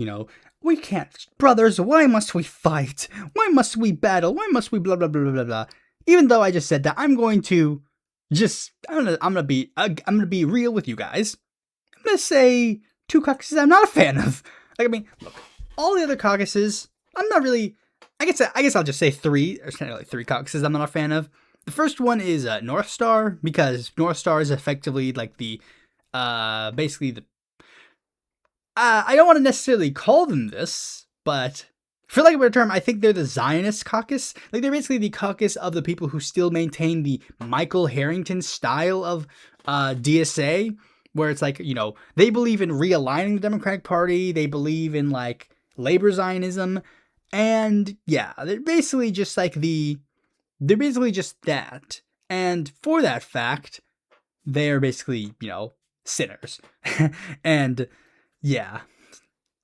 we can't, brothers, why must we fight? Why must we battle? Why must we blah, blah, blah, blah, blah. Even though I just said that, I'm going to I'm gonna be real with you guys. I'm gonna say two caucuses I'm not a fan of. Like, I mean, look, all the other caucuses, I'm not really, I guess I'll just say three. There's kind of like three caucuses I'm not a fan of. The first one is North Star, because North Star is effectively like the, basically the, I don't want to necessarily call them this, but for lack of a better term, I think they're the Zionist caucus. Like, they're basically the caucus of the people who still maintain the Michael Harrington style of DSA, where it's like, they believe in realigning the Democratic Party, they believe in, like, labor Zionism, and yeah, they're basically just that. And for that fact, they're basically, sinners. And yeah,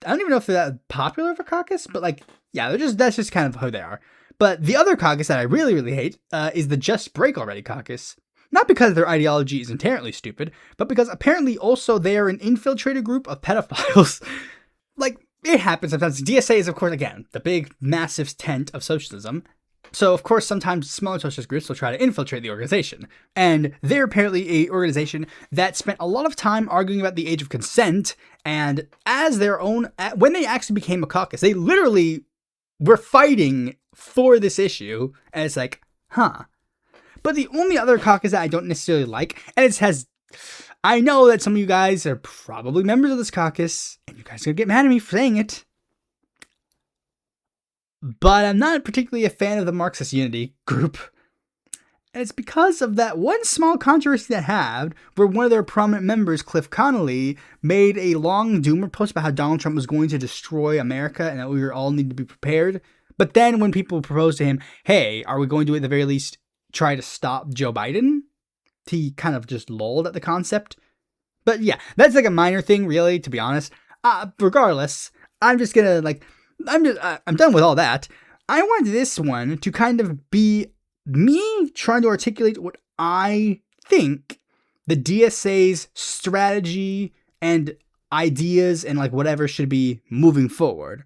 I don't even know if they're that popular of a caucus, but like, yeah, that's just kind of who they are. But the other caucus that I really, really hate is the Just Break Already caucus. Not because their ideology is inherently stupid, but because apparently also they are an infiltrated group of pedophiles. Like, it happens sometimes. DSA is, of course, again, the big, massive tent of socialism. So, of course, sometimes smaller socialist groups will try to infiltrate the organization. And they're apparently an organization that spent a lot of time arguing about the age of consent, and as their own, when they actually became a caucus, they literally were fighting for this issue, and it's like, huh. But the only other caucus that I don't necessarily like, and I know that some of you guys are probably members of this caucus, and you guys are going to get mad at me for saying it, but I'm not particularly a fan of the Marxist Unity group. And it's because of that one small controversy that happened, where one of their prominent members, Cliff Connolly, made a long doomer post about how Donald Trump was going to destroy America and that we all need to be prepared. But then when people proposed to him, hey, are we going to at the very least try to stop Joe Biden? He kind of just lolled at the concept. But yeah, that's like a minor thing, really, to be honest. Regardless, I'm just gonna, like, I'm done with all that. I wanted this one to kind of be me trying to articulate what I think the DSA's strategy and ideas and, like, whatever should be moving forward.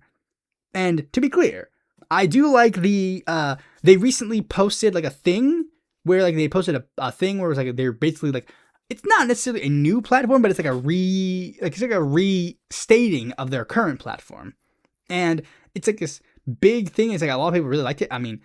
And to be clear, I do like they recently posted, like, a thing where, like, they posted a thing where it was like, they're basically like, it's not necessarily a new platform, but it's like a restating of their current platform. And it's like this big thing. It's like a lot of people really liked it. I mean,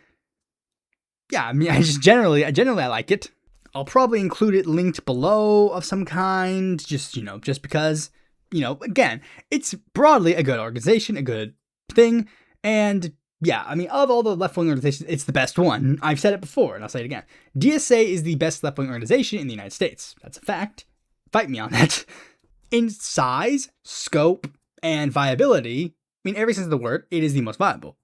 I generally like it. I'll probably include it linked below of some kind, just because, again, it's broadly a good organization, a good thing. And yeah, I mean, of all the left-wing organizations, it's the best one. I've said it before, and I'll say it again. DSA is the best left-wing organization in the United States. That's a fact. Fight me on that. In size, scope, and viability, I mean, every sense of the word, it is the most viable.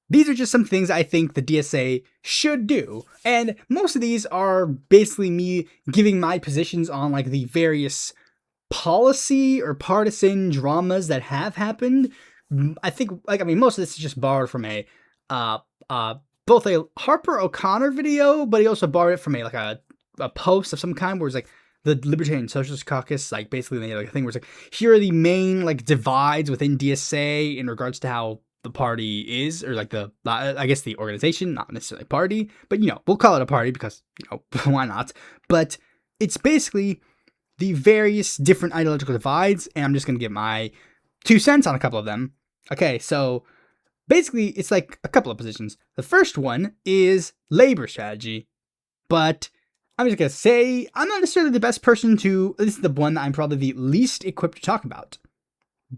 These are just some things I think the DSA should do. And most of these are basically me giving my positions on, like, the various policy or partisan dramas that have happened. I think, most of this is just borrowed from both a Harper O'Connor video, but he also borrowed it from a post of some kind where it's like, the Libertarian Socialist Caucus, like, basically they had like a thing where it's like, here are the main, like, divides within DSA in regards to how the party is, or like the organization, not necessarily party, but we'll call it a party because, why not? But it's basically the various different ideological divides, and I'm just going to give my 2 cents on a couple of them. Okay, so basically, it's like a couple of positions. The first one is labor strategy, but I'm just going to say I'm not necessarily the best person to, this is the one that I'm probably the least equipped to talk about.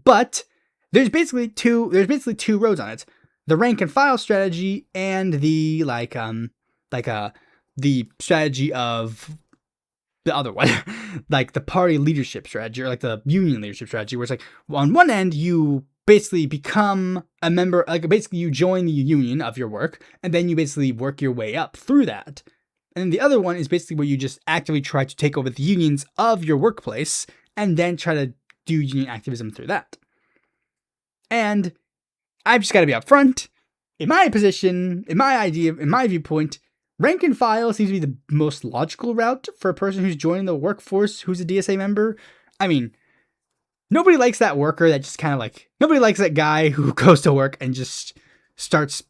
But there's basically two roads on it. The rank and file strategy and the the strategy of the other one, like the party leadership strategy, or like the union leadership strategy, where it's like, on one end, you basically become a member, like basically you join the union of your work, and then you basically work your way up through that. And the other one is basically where you just actively try to take over the unions of your workplace, and then try to do union activism through that. And I've just got to be upfront. In my position, in my idea, in my viewpoint, rank and file seems to be the most logical route for a person who's joining the workforce who's a DSA member. I mean, nobody likes that worker that just kind of like, nobody likes that guy who goes to work and just starts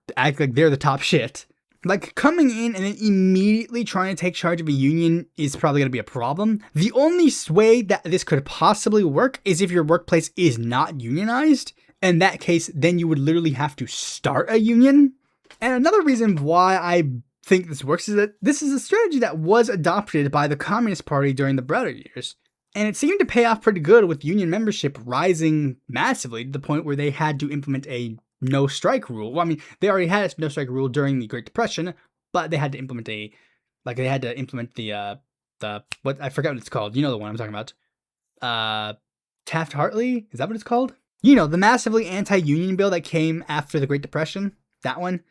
to act like they're the top shit. Like, coming in and then immediately trying to take charge of a union is probably going to be a problem. The only way that this could possibly work is if your workplace is not unionized. In that case, then you would literally have to start a union. And another reason why I think this works is that this is a strategy that was adopted by the Communist Party during the Browder years. And it seemed to pay off pretty good, with union membership rising massively to the point where they had to implement a no strike rule. Well, I mean, they already had a no strike rule during the Great Depression, but they had to implement the what, I forgot what it's called. You know the one I'm talking about. Taft-Hartley? Is that what it's called? You know, the massively anti-union bill that came after the Great Depression. That one.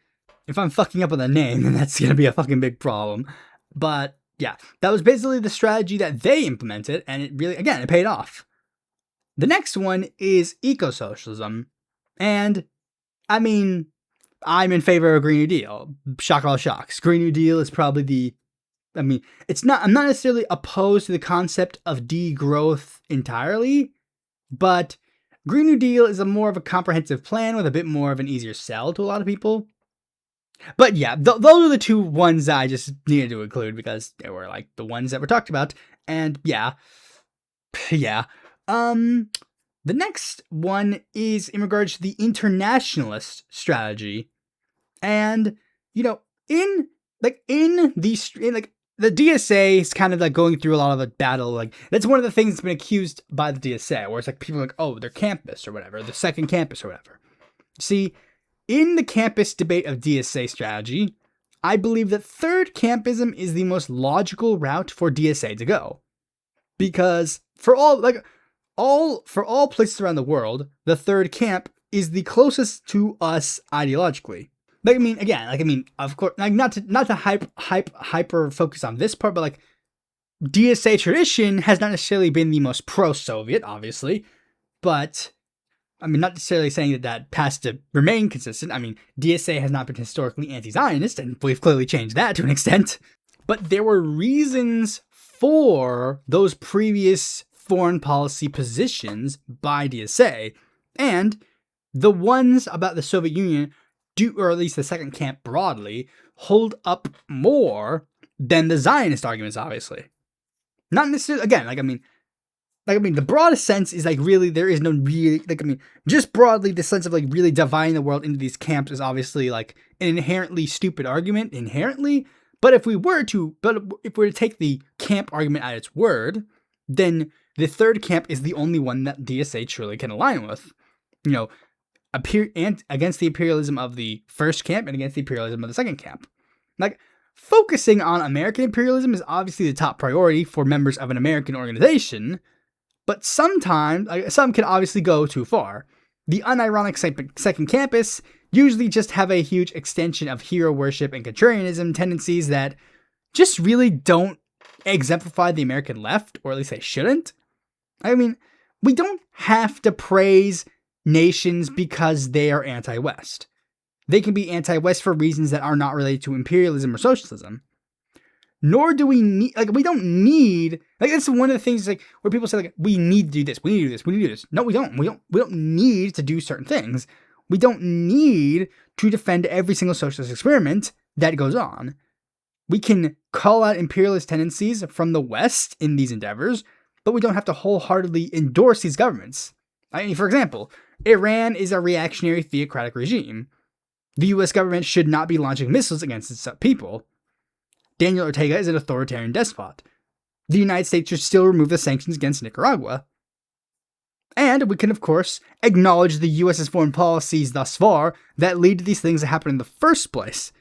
If I'm fucking up on the name, then that's going to be a fucking big problem. But yeah, that was basically the strategy that they implemented, and it really, again, it paid off. The next one is eco-socialism. And I mean, I'm in favor of a Green New Deal. Shock all shocks. Green New Deal is probably I'm not necessarily opposed to the concept of degrowth entirely, but Green New Deal is more of a comprehensive plan with a bit more of an easier sell to a lot of people. But yeah, those are the two ones that I just needed to include because they were like the ones that were talked about. And yeah. The next one is in regards to the internationalist strategy. And, you know, the DSA is kind of like going through a lot of a battle. Like, that's one of the things that's been accused by the DSA, where it's like people are like, oh, their campus or whatever, the second campus or whatever. See, in the campus debate of DSA strategy, I believe that third campism is the most logical route for DSA to go. Because for all places around the world, the third camp is the closest to us ideologically. Of course, like not to hyper focus on this part, but like DSA tradition has not necessarily been the most pro-Soviet, obviously, but I mean, not necessarily saying that has to remain consistent. I mean, DSA has not been historically anti-Zionist, and we've clearly changed that to an extent. But there were reasons for those previous foreign policy positions by DSA, and the ones about the Soviet Union do, or at least the second camp broadly, hold up more than the Zionist arguments, obviously. Not necessarily, again, the broadest sense is like really, there is no really, just broadly, the sense of like really dividing the world into these camps is obviously like an inherently stupid argument, but if we were to take the camp argument at its word, then the third camp is the only one that DSA truly can align with. You know, against the imperialism of the first camp and against the imperialism of the second camp. Like, focusing on American imperialism is obviously the top priority for members of an American organization, but sometimes, some can obviously go too far. The unironic second campus usually just have a huge extension of hero worship and contrarianism tendencies that just really don't exemplify the American left, or at least they shouldn't. I mean, we don't have to praise nations because they are anti-West. They can be anti-West for reasons that are not related to imperialism or socialism. Nor do we need, we don't need, that's one of the things, where people say, we need to do this, we need to do this, we need to do this. No, we don't. We don't need to do certain things. We don't need to defend every single socialist experiment that goes on. We can call out imperialist tendencies from the West in these endeavors, but we don't have to wholeheartedly endorse these governments. I mean, for example, Iran is a reactionary theocratic regime. The US government should not be launching missiles against its people. Daniel Ortega is an authoritarian despot. The United States should still remove the sanctions against Nicaragua. And we can, of course, acknowledge the US's foreign policies thus far that lead to these things that happen in the first place.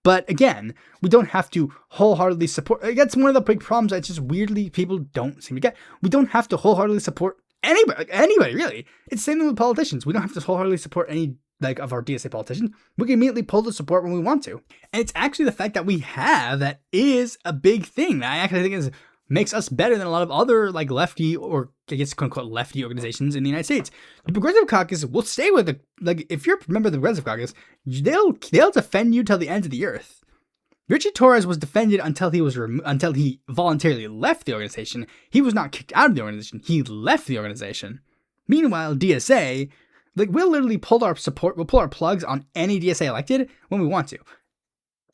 But again, we don't have to wholeheartedly support. That's one of the big problems that just weirdly people don't seem to get. We don't have to wholeheartedly support anybody really. It's the same thing with politicians. We don't have to wholeheartedly support any of our DSA politicians. We can immediately pull the support when we want to. And it's actually the fact that we have that is a big thing that I actually think makes us better than a lot of other lefty, or I guess quote unquote lefty organizations in the United States. The Progressive Caucus will stay with if you're a member of the Progressive Caucus, they'll defend you till the end of the earth. Richie Torres was defended until he voluntarily left the organization. He was not kicked out of the organization. He left the organization. Meanwhile, DSA, we'll literally pull our plugs on any DSA elected when we want to.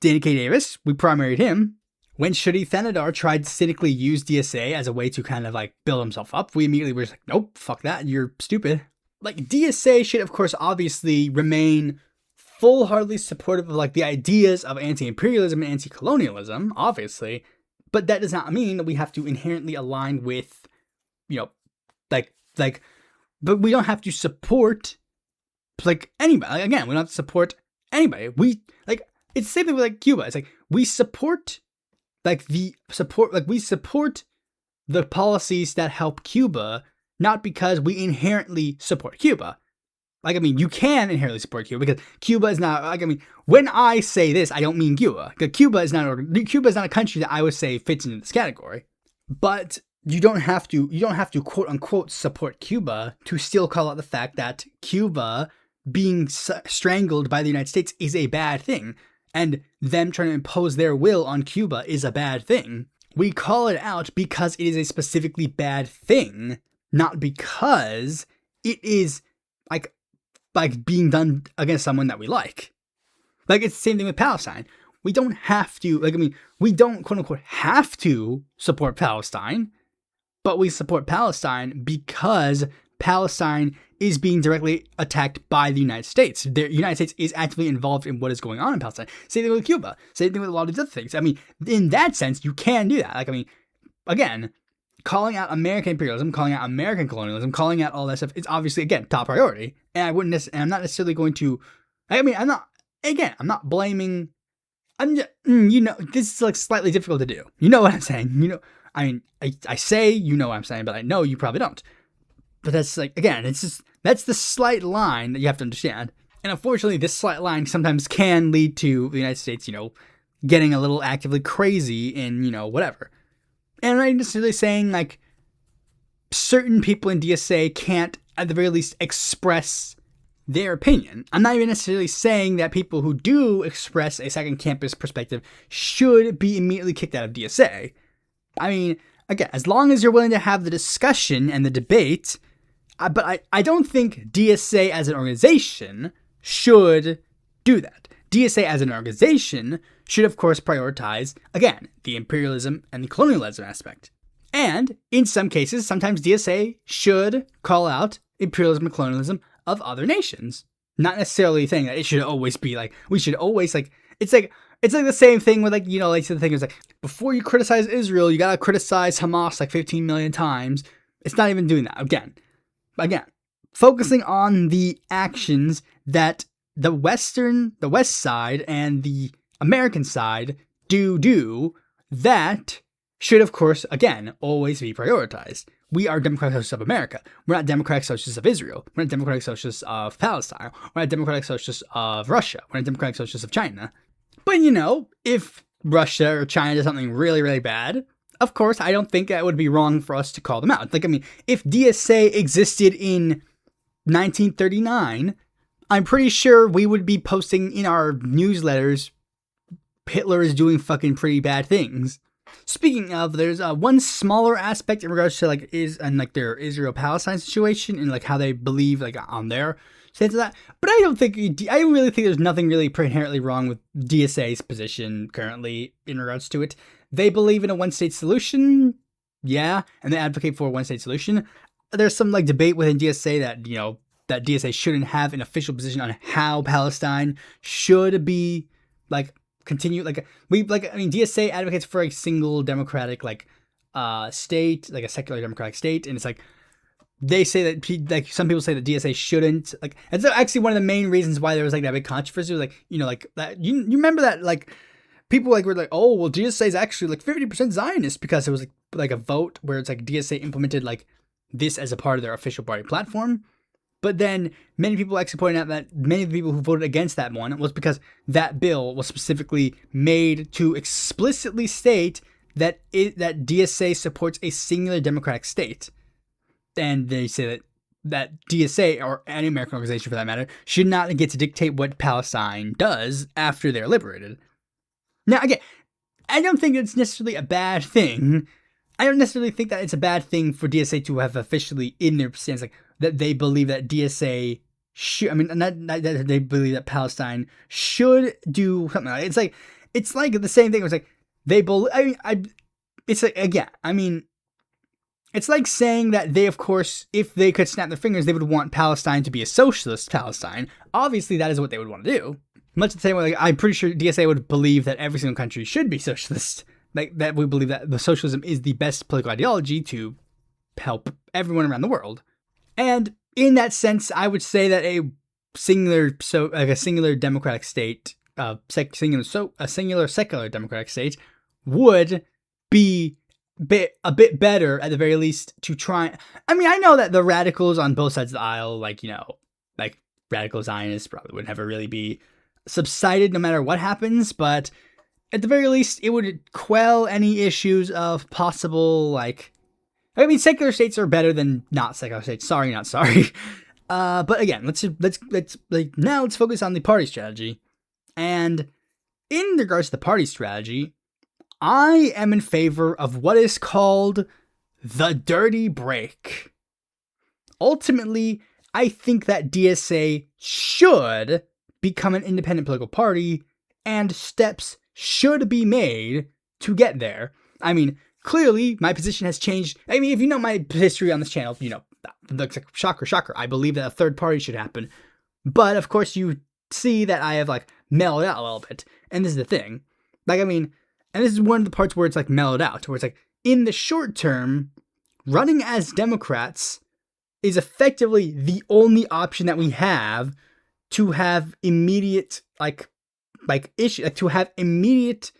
Danny K. Davis, we primaried him. When Shudi Thanedar tried to cynically use DSA as a way to kind of build himself up, we immediately were just nope, fuck that, you're stupid. DSA should, of course, obviously remain full-heartedly supportive of the ideas of anti-imperialism and anti-colonialism, obviously, but that does not mean that we have to inherently align with, but we don't have to support, anybody. Again, we don't have to support anybody. It's the same thing with, Cuba. It's we support, we support the policies that help Cuba, not because we inherently support Cuba. You can inherently support Cuba because Cuba is not, when I say this, I don't mean Cuba. Because Cuba is not a country that I would say fits into this category. But you don't have to quote unquote support Cuba to still call out the fact that Cuba being strangled by the United States is a bad thing. And them trying to impose their will on Cuba is a bad thing. We call it out because it is a specifically bad thing, not because it is being done against someone that we like. It's the same thing with Palestine. We don't have to, we don't quote unquote have to support Palestine, but we support Palestine because Palestine is being directly attacked by the United States. The United States is actively involved in what is going on in Palestine. Same thing with Cuba. Same thing with a lot of these other things. In that sense, you can do that. Again, calling out American imperialism, calling out American colonialism, calling out all that stuff is obviously, again, top priority. And I'm not necessarily going to, I'm not blaming, this is slightly difficult to do. You know what I'm saying? I say you know what I'm saying, but I know you probably don't. But that's again, that's the slight line that you have to understand. And unfortunately, this slight line sometimes can lead to the United States, getting a little actively crazy in, whatever. And I'm not necessarily saying certain people in DSA can't at the very least express their opinion. I'm not even necessarily saying that people who do express a second campus perspective should be immediately kicked out of DSA. Again, as long as you're willing to have the discussion and the debate, but I don't think DSA as an organization should do that. DSA as an organization should, of course, prioritize, again, the imperialism and the colonialism aspect. And in some cases, sometimes DSA should call out imperialism and colonialism of other nations. Not necessarily saying that it should always be we should always it's the same thing with the thing is before you criticize Israel, you gotta criticize Hamas 15 million times. It's not even doing that. Again, focusing on the actions that the West side and the American side do that should, of course, again, always be prioritized. We are democratic socialists of America. We're not democratic socialists of Israel. We're not democratic socialists of Palestine. We're not democratic socialists of Russia. We're not democratic socialists of China. But, if Russia or China does something really, really bad, of course, I don't think that would be wrong for us to call them out. If DSA existed in 1939, I'm pretty sure we would be posting in our newsletters, Hitler is doing fucking pretty bad things. Speaking of, there's one smaller aspect in regards to their Israel-Palestine situation and how they believe on their stance of that. But I really think there's nothing really inherently wrong with DSA's position currently in regards to it. They believe in a one-state solution, yeah, and they advocate for a one-state solution. There's some debate within DSA that that DSA shouldn't have an official position on how Palestine should be continue. DSA advocates for a single democratic state, like a secular democratic state, and it's like they say that some people say that DSA shouldn't It's actually one of the main reasons why there was that big controversy. That you remember that people were like, oh well, DSA is actually 50% Zionist because it was a vote where it's DSA implemented this as a part of their official party platform. But then many people actually pointed out that many of the people who voted against that one was because that bill was specifically made to explicitly state that DSA supports a singular democratic state. And they say that DSA, or any American organization for that matter, should not get to dictate what Palestine does after they're liberated. Now, again, I don't think it's necessarily a bad thing. I don't necessarily think that it's a bad thing for DSA to have officially in their stance that they believe that DSA should. Not that they believe that Palestine should do something. It's like the same thing. It's they believe. It's like saying that they, of course, if they could snap their fingers, they would want Palestine to be a socialist Palestine. Obviously, that is what they would want to do. Much the same way, I'm pretty sure DSA would believe that every single country should be socialist. That we believe that the socialism is the best political ideology to help everyone around the world. And in that sense, I would say that a singular democratic state, a singular secular democratic state, would be a bit better at the very least to try. I know that the radicals on both sides of the aisle, radical Zionists, probably would never really be subsided no matter what happens, but at the very least, it would quell any issues of possible, secular states are better than not secular states. Sorry, not sorry. But again, let's focus on the party strategy. And in regards to the party strategy, I am in favor of what is called the dirty break. Ultimately, I think that DSA should become an independent political party, and steps should be made to get there. Clearly, my position has changed. If you know my history on this channel, shocker, I believe that a third party should happen. But, of course, you see that I have, mellowed out a little bit. And this is the thing. And this is one of the parts where it's, mellowed out. Where it's, in the short term, running as Democrats is effectively the only option that we have to have immediate, to have immediate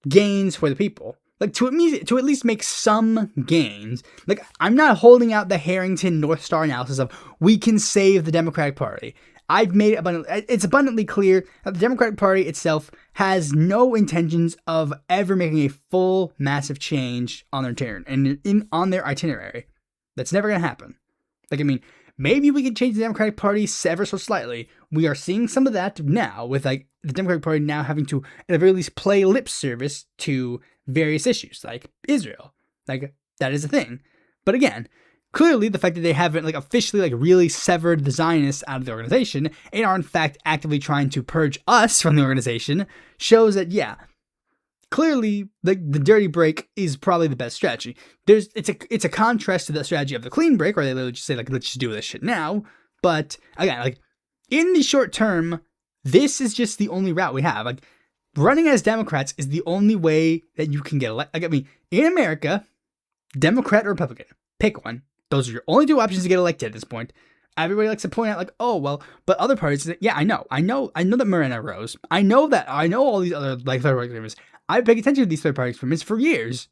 gains for the people. To at least make some gains. I'm not holding out the Harrington North Star analysis of we can save the Democratic Party. I've made it's abundantly clear that the Democratic Party itself has no intentions of ever making a full massive change on their on their itinerary. That's never going to happen. Maybe we could change the Democratic Party ever so slightly. We are seeing some of that now with the Democratic Party now having to at the very least play lip service to various issues like Israel. That is a thing. But again, clearly the fact that they haven't officially really severed the Zionists out of the organization and are in fact actively trying to purge us from the organization shows that clearly the dirty break is probably the best strategy. It's a contrast to the strategy of the clean break, where they literally just say let's just do this shit now. But again, in the short term, this is just the only route we have. Running as Democrats is the only way that you can get elected. In America, Democrat or Republican, pick one. Those are your only two options to get elected at this point. Everybody likes to point out oh well, but other parties. Yeah, I know that Morena rose. I know all these other third party agreements. I've paid attention to these third party experiments for years.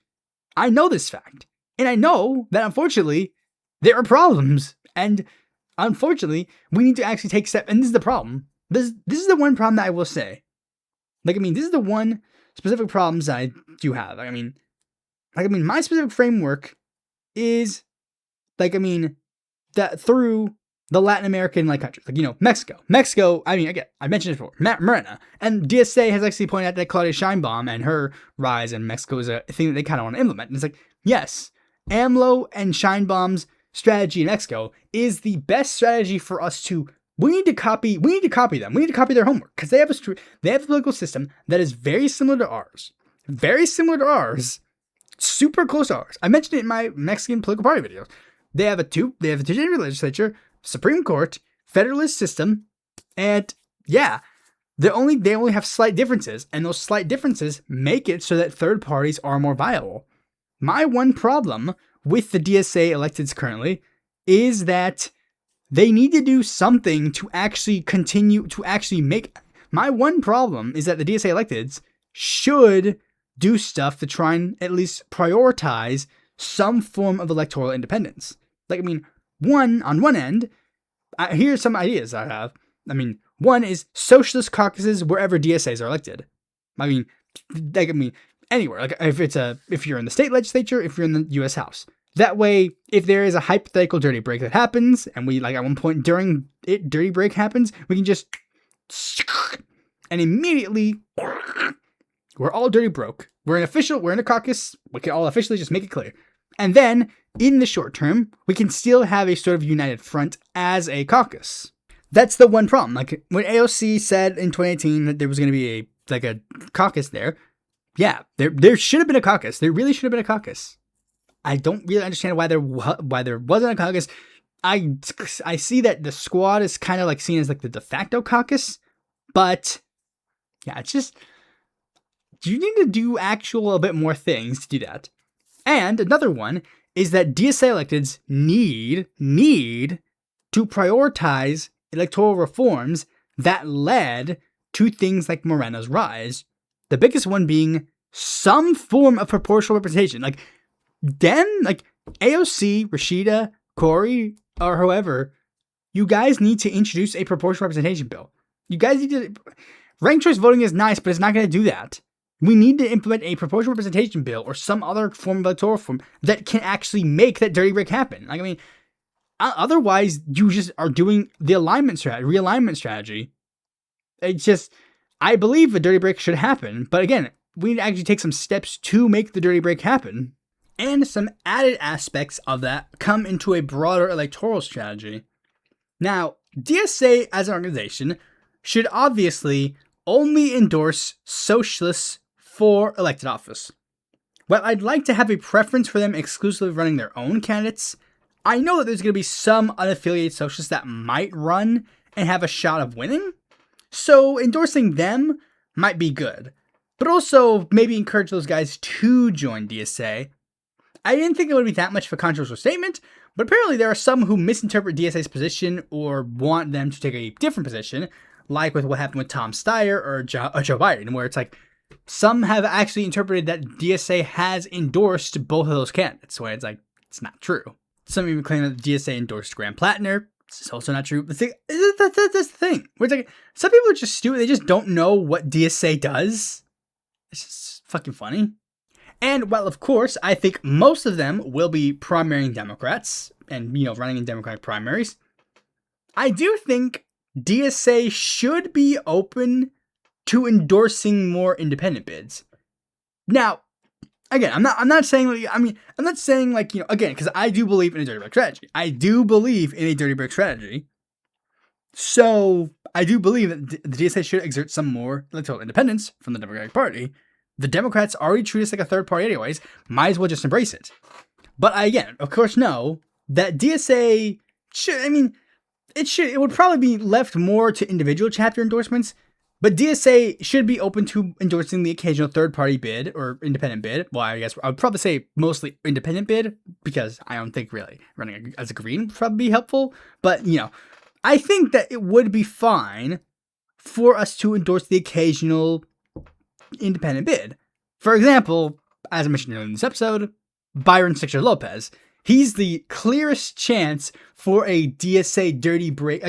I know this fact, and I know that unfortunately there are problems, and unfortunately we need to actually take steps. And this is the problem. This is the one problem that I will say. This is the one specific problems that I do have. My specific framework is that through the Latin American countries, Mexico. Again, I mentioned it before, Morena, and DSA has actually pointed out that Claudia Sheinbaum and her rise in Mexico is a thing that they kind of want to implement. And it's yes, AMLO and Sheinbaum's strategy in Mexico is the best strategy for us to. We need to copy them. We need to copy their homework because they have a political system that is very similar to ours. Super close to ours. I mentioned it in my Mexican political party videos. They have a two-chamber legislature. Supreme Court, federalist system, and yeah, they only have slight differences, and those slight differences make it so that third parties are more viable. My one problem with the DSA electeds currently is that they need to do something to actually continue to actually make. My one problem is that the DSA electeds should do stuff to try and at least prioritize some form of electoral independence. Like, I mean, on one end, here's some ideas I have. I mean, one is socialist caucuses wherever DSAs are elected. Anywhere. Like, if you're in the state legislature, if you're in the U.S. House. That way, if there is a hypothetical dirty break that happens, and we, like, at one point during it, dirty break happens, we can just, and immediately, we're all dirty broke. We're in a caucus, we can all officially just make it clear. And then, in the short term, we can still have a sort of united front as a caucus. That's the one problem. Like, when AOC said in 2018 that there was going to be a caucus there, yeah, there should have been a caucus. There really should have been a caucus. I don't really understand why there wasn't a caucus. I see that the squad is kind of like seen as like the de facto caucus, but yeah, it's just, you need to do a bit more things to do that. And another one is that DSA electeds need to prioritize electoral reforms that led to things like Moreno's rise. The biggest one being some form of proportional representation. Like, AOC, Rashida, Corey, or whoever, you guys need to introduce a proportional representation bill. You guys need to. Ranked choice voting is nice, but it's not going to do that. We need to implement a proportional representation bill or some other form of electoral reform that can actually make that dirty break happen. Like, I mean, otherwise, you just are doing the realignment strategy. It's just, I believe a dirty break should happen, but again, we need to actually take some steps to make the dirty break happen. And some added aspects of that come into a broader electoral strategy. Now, DSA as an organization should obviously only endorse socialists for elected office. While I'd like to have a preference for them exclusively running their own candidates, I know that there's going to be some unaffiliated socialists that might run and have a shot of winning, so endorsing them might be good, but also maybe encourage those guys to join DSA. I didn't think it would be that much of a controversial statement, but apparently there are some who misinterpret DSA's position or want them to take a different position, like with what happened with Tom Steyer or Joe Biden, where it's like, some have actually interpreted that DSA has endorsed both of those candidates, where it's like, it's not true. Some even claim that DSA endorsed Graham Plattner. This is also not true. That's the thing. Where it's like, some people are just stupid. They just don't know what DSA does. It's just fucking funny. And while, of course, I think most of them will be primarying Democrats and, running in Democratic primaries, I do think DSA should be open to endorsing more independent bids. Now, again, I'm not saying again, because I do believe in a dirty break strategy. So I do believe that the DSA should exert some more electoral independence from the Democratic Party. The Democrats already treat us like a third party anyways, might as well just embrace it. But I, again, of course, know that DSA it would probably be left more to individual chapter endorsements, but DSA should be open to endorsing the occasional third party bid or independent bid. Well, I guess I would probably say mostly independent bid, because I don't think really running as a green would probably be helpful. But, I think that it would be fine for us to endorse the occasional independent bid. For example, as I mentioned earlier in this episode, Byron Sigcho-Lopez. He's the clearest chance for a DSA dirty break.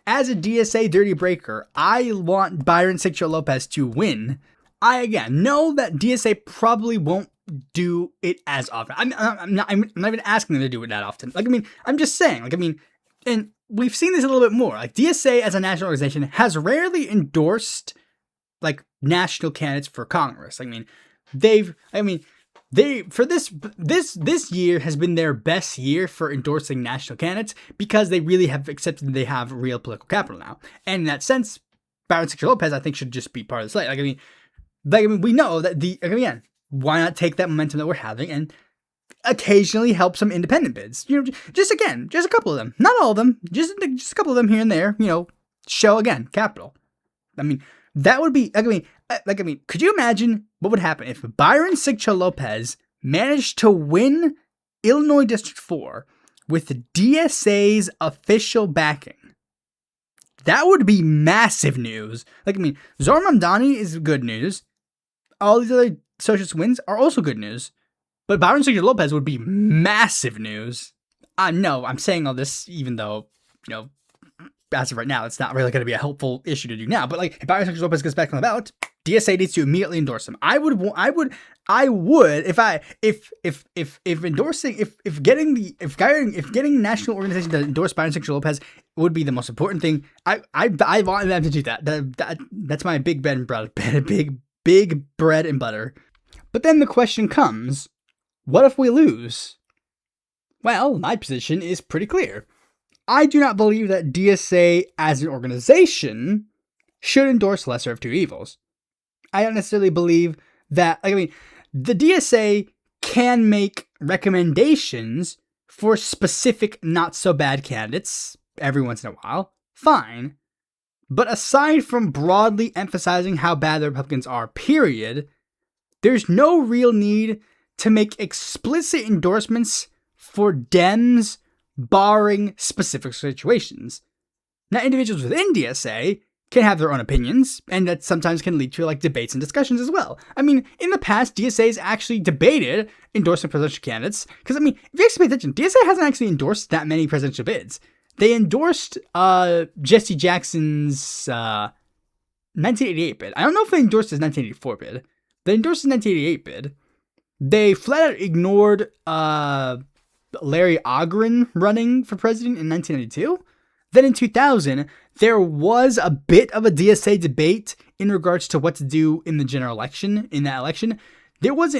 As a DSA dirty breaker, I want Byron Sigcho-Lopez to win. I, again, know that DSA probably won't do it as often. I'm not even asking them to do it that often. I'm just saying, and we've seen this a little bit more. Like, DSA as a national organization has rarely endorsed, national candidates for Congress. This year has been their best year for endorsing national candidates, because they really have accepted they have real political capital now. And in that sense, Byron Sigcho-Lopez, I think, should just be part of the slate. We know that why not take that momentum that we're having and occasionally help some independent bids. Just a couple of them. Not all of them. Just a couple of them here and there, show again, capital. I mean, that would be, could you imagine what would happen if Byron Sigcho-Lopez managed to win Illinois District 4 with the DSA's official backing? That would be massive news. Zohar Mamdani is good news. All these other socialist wins are also good news. But Byron Sigcho-Lopez would be massive news. No, I'm saying all this even though, as of right now, it's not really going to be a helpful issue to do now. But if Byron Sigcho-Lopez gets back on the ballot, DSA needs to immediately endorse him. I would if getting national organization to endorse Byron Sigcho-Lopez would be the most important thing. I want them to do that. That's my big bread and butter. Big bread and butter. But then the question comes, what if we lose? Well, my position is pretty clear. I do not believe that DSA as an organization should endorse lesser of two evils. I don't necessarily believe that, the DSA can make recommendations for specific not so bad candidates every once in a while. Fine. But aside from broadly emphasizing how bad the Republicans are, period, there's no real need to make explicit endorsements for Dems barring specific situations. Now, individuals within DSA can have their own opinions, and that sometimes can lead to debates and discussions as well. In the past, DSA has actually debated endorsing presidential candidates, because if you actually pay attention, DSA hasn't actually endorsed that many presidential bids. They endorsed Jesse Jackson's 1988 bid. I don't know if they endorsed his 1984 bid. They endorsed his 1988 bid. They flat out ignored Larry Ogren running for president in 1992. Then in 2000, there was a bit of a DSA debate in regards to what to do in the general election. In that election, it was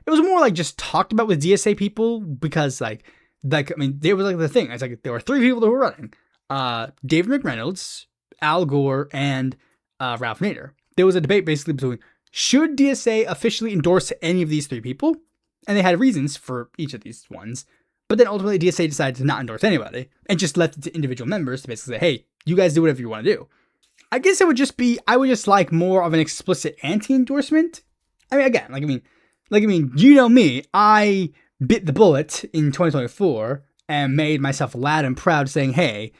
more just talked about with DSA people because there was the thing. It's there were three people that were running: David McReynolds, Al Gore, and Ralph Nader. There was a debate basically between should DSA officially endorse any of these three people, and they had reasons for each of these ones. But then ultimately DSA decided to not endorse anybody and just left it to individual members to basically say, hey, you guys do whatever you want to do. I guess it would just be, I would just like more of an explicit anti-endorsement. You know me, I bit the bullet in 2024 and made myself loud and proud saying, hey,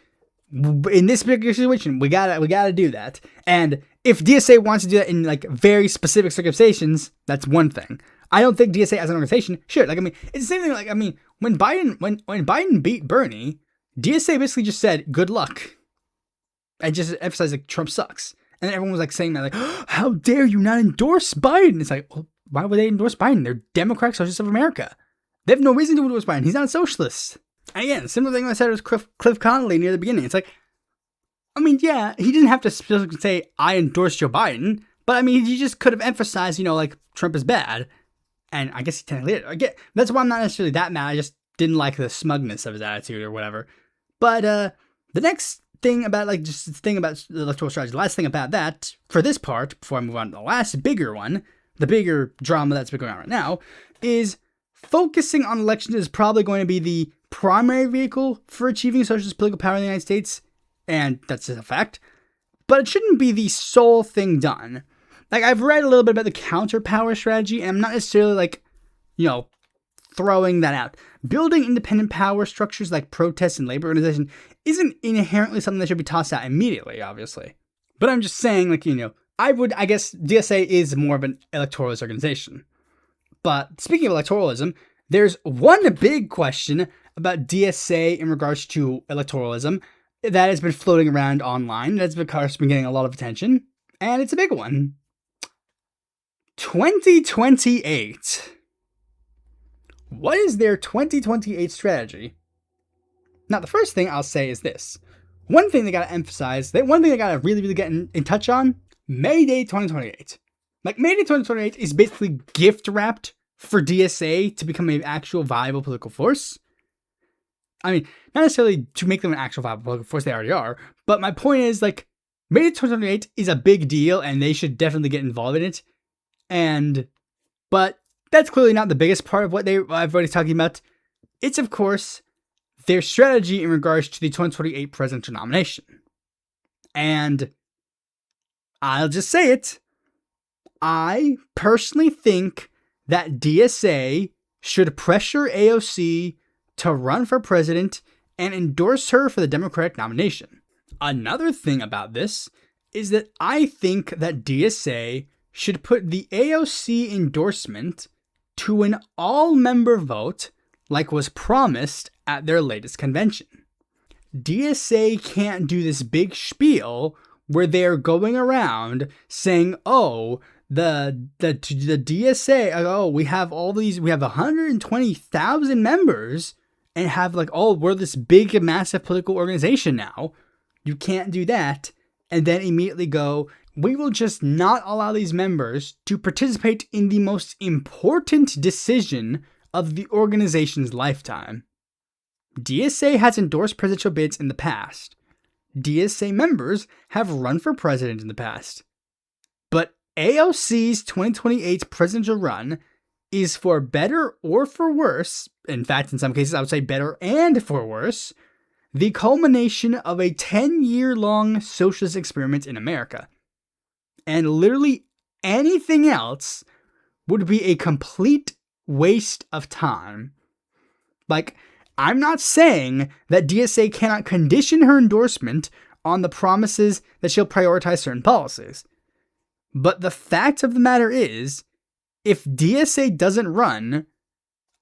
in this particular situation, we gotta do that. And if DSA wants to do that in very specific circumstances, that's one thing. I don't think DSA as an organization should. It's the same thing. When Biden beat Bernie, DSA basically just said, good luck. And just emphasized Trump sucks. And then everyone was saying that, how dare you not endorse Biden? It's well, why would they endorse Biden? They're Democratic Socialists of America. They have no reason to endorse Biden. He's not a socialist. And again, similar thing I said was Cliff Connolly near the beginning. It's yeah, he didn't have to specifically say, I endorse Joe Biden. But he just could have emphasized, Trump is bad. And I guess he technically did. Again, that's why I'm not necessarily that mad. I just didn't like the smugness of his attitude or whatever. But the next thing about just the thing about the electoral strategy, the last thing about that for this part, before I move on to the last bigger one, the bigger drama that's been going on right now, is focusing on elections is probably going to be the primary vehicle for achieving socialist political power in the United States, and that's just a fact. But it shouldn't be the sole thing done. I've read a little bit about the counter-power strategy, and I'm not necessarily, throwing that out. Building independent power structures like protests and labor organization isn't inherently something that should be tossed out immediately, obviously. But I'm just saying, I guess DSA is more of an electoralist organization. But speaking of electoralism, there's one big question about DSA in regards to electoralism that has been floating around online. That's been getting a lot of attention, and it's a big one. 2028. What is their 2028 strategy? Now, the first thing I'll say is this. One thing they gotta emphasize, one thing they gotta really, really get in touch on, May Day 2028. May Day 2028 is basically gift wrapped for DSA to become an actual viable political force. Not necessarily to make them an actual viable political force, they already are, but my point is, May Day 2028 is a big deal, and they should definitely get involved in it. But That's clearly not the biggest part of what everybody's talking about. It's, of course, their strategy in regards to the 2028 presidential nomination. And I'll just say it. I personally think that DSA should pressure AOC to run for president and endorse her for the Democratic nomination. Another thing about this is that I think that DSA should put the AOC endorsement to an all-member vote like was promised at their latest convention. DSA can't do this big spiel where they're going around saying, oh, the DSA, oh, we have 120,000 members and have like, oh, we're this big, massive political organization now. You can't do that. And then immediately go, we will just not allow these members to participate in the most important decision of the organization's lifetime. DSA has endorsed presidential bids in the past. DSA members have run for president in the past. But AOC's 2028 presidential run is for better or for worse, in fact, in some cases, I would say better and for worse, the culmination of a 10-year-long socialist experiment in America. And literally anything else would be a complete waste of time. Like, I'm not saying that DSA cannot condition her endorsement on the promises that she'll prioritize certain policies. But the fact of the matter is, if DSA doesn't run,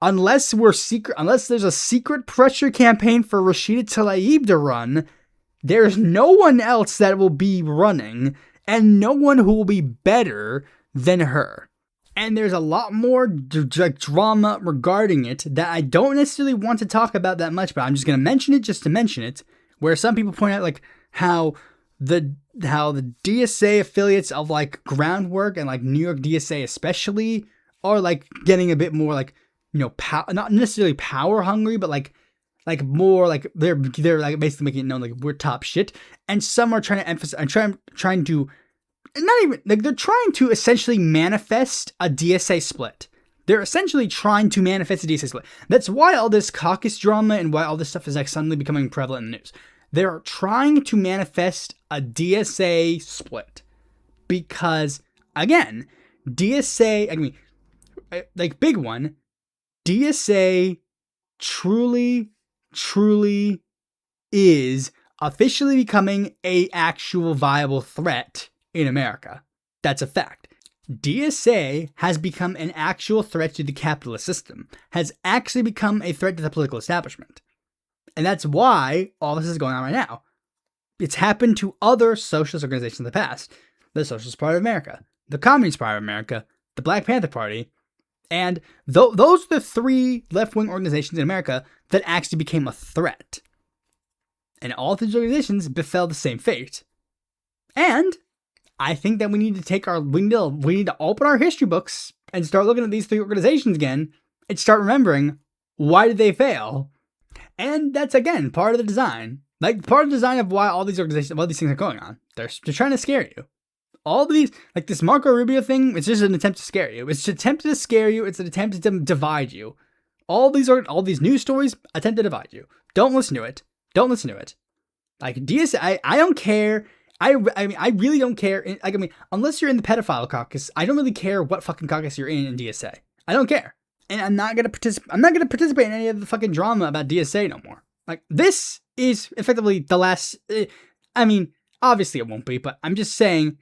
unless there's a secret pressure campaign for Rashida Tlaib to run, there's no one else that will be running, and no one who will be better than her. And there's a lot more drama regarding it that I don't necessarily want to talk about that much, but I'm just going to mention it just to mention it, where some people point out like how the DSA affiliates of like Groundwork and like New York DSA especially are like getting a bit more like, you know, not necessarily power hungry, but like more like they're like basically making it known like we're top shit. And some are trying to emphasize and trying to not even like they're trying to essentially manifest a DSA split. They're essentially trying to manifest a DSA split. That's why all this caucus drama and why all this stuff is like suddenly becoming prevalent in the news. They're trying to manifest a DSA split because, again, DSA, I mean, like big one, DSA truly is officially becoming a actual viable threat in America. That's a fact. DSA has become an actual threat to the capitalist system, has actually become a threat to the political establishment. And that's why all this is going on right now. It's happened to other socialist organizations in the past. The Socialist Party of America, the Communist Party of America, the Black Panther Party, and those are the three left-wing organizations in America that actually became a threat. And all of these organizations befell the same fate. And I think that we need to open our history books and start looking at these three organizations again and start remembering why did they fail. And that's, again, part of the design. Like, part of the design of why all these things are going on. They're trying to scare you. All these, like this Marco Rubio thing, it's just an attempt to scare you. It's an attempt to scare you. It's an attempt to divide you. All these news stories attempt to divide you. Don't listen to it. Don't listen to it. Like, DSA, I don't care. I mean, I really don't care. Like, I mean, unless you're in the pedophile caucus, I don't really care what fucking caucus you're in DSA. I don't care. And I'm not gonna participate in any of the fucking drama about DSA no more. Like, this is effectively the last. I mean, obviously it won't be, but I'm just saying,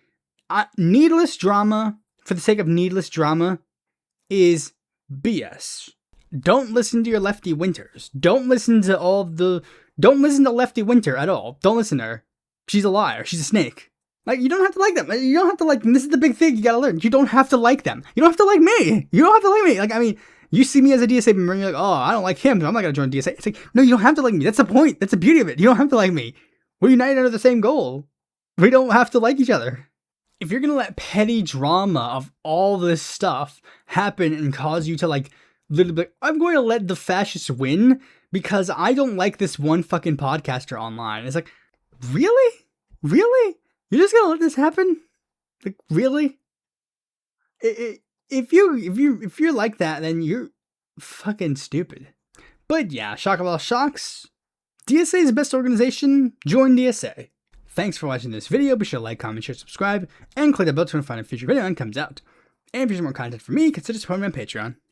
needless drama for the sake of needless drama is BS. Don't listen to your lefty winters. Don't listen to Lefty Winter at all. Don't listen to her. She's a liar. She's a snake. Like, you don't have to like them. You don't have to like them. This is the big thing you gotta learn. You don't have to like them. You don't have to like me. You don't have to like me. Like, I mean, you see me as a DSA member and you're like, oh, I don't like him, so I'm not gonna join DSA. It's like, no, you don't have to like me. That's the point. That's the beauty of it. You don't have to like me. We're united under the same goal. We don't have to like each other. If you're gonna let petty drama of all this stuff happen and cause you to like, literally be like, I'm going to let the fascists win because I don't like this one fucking podcaster online. It's like, really? Really? You're just gonna let this happen? Like, really? if you're like that, then you're fucking stupid. But yeah, shock of all shocks, DSA is the best organization. Join DSA. Thanks for watching this video. Be sure to like, comment, share, subscribe, and click the bell to find a future video when it comes out. And if you want more content from me, consider supporting me on Patreon.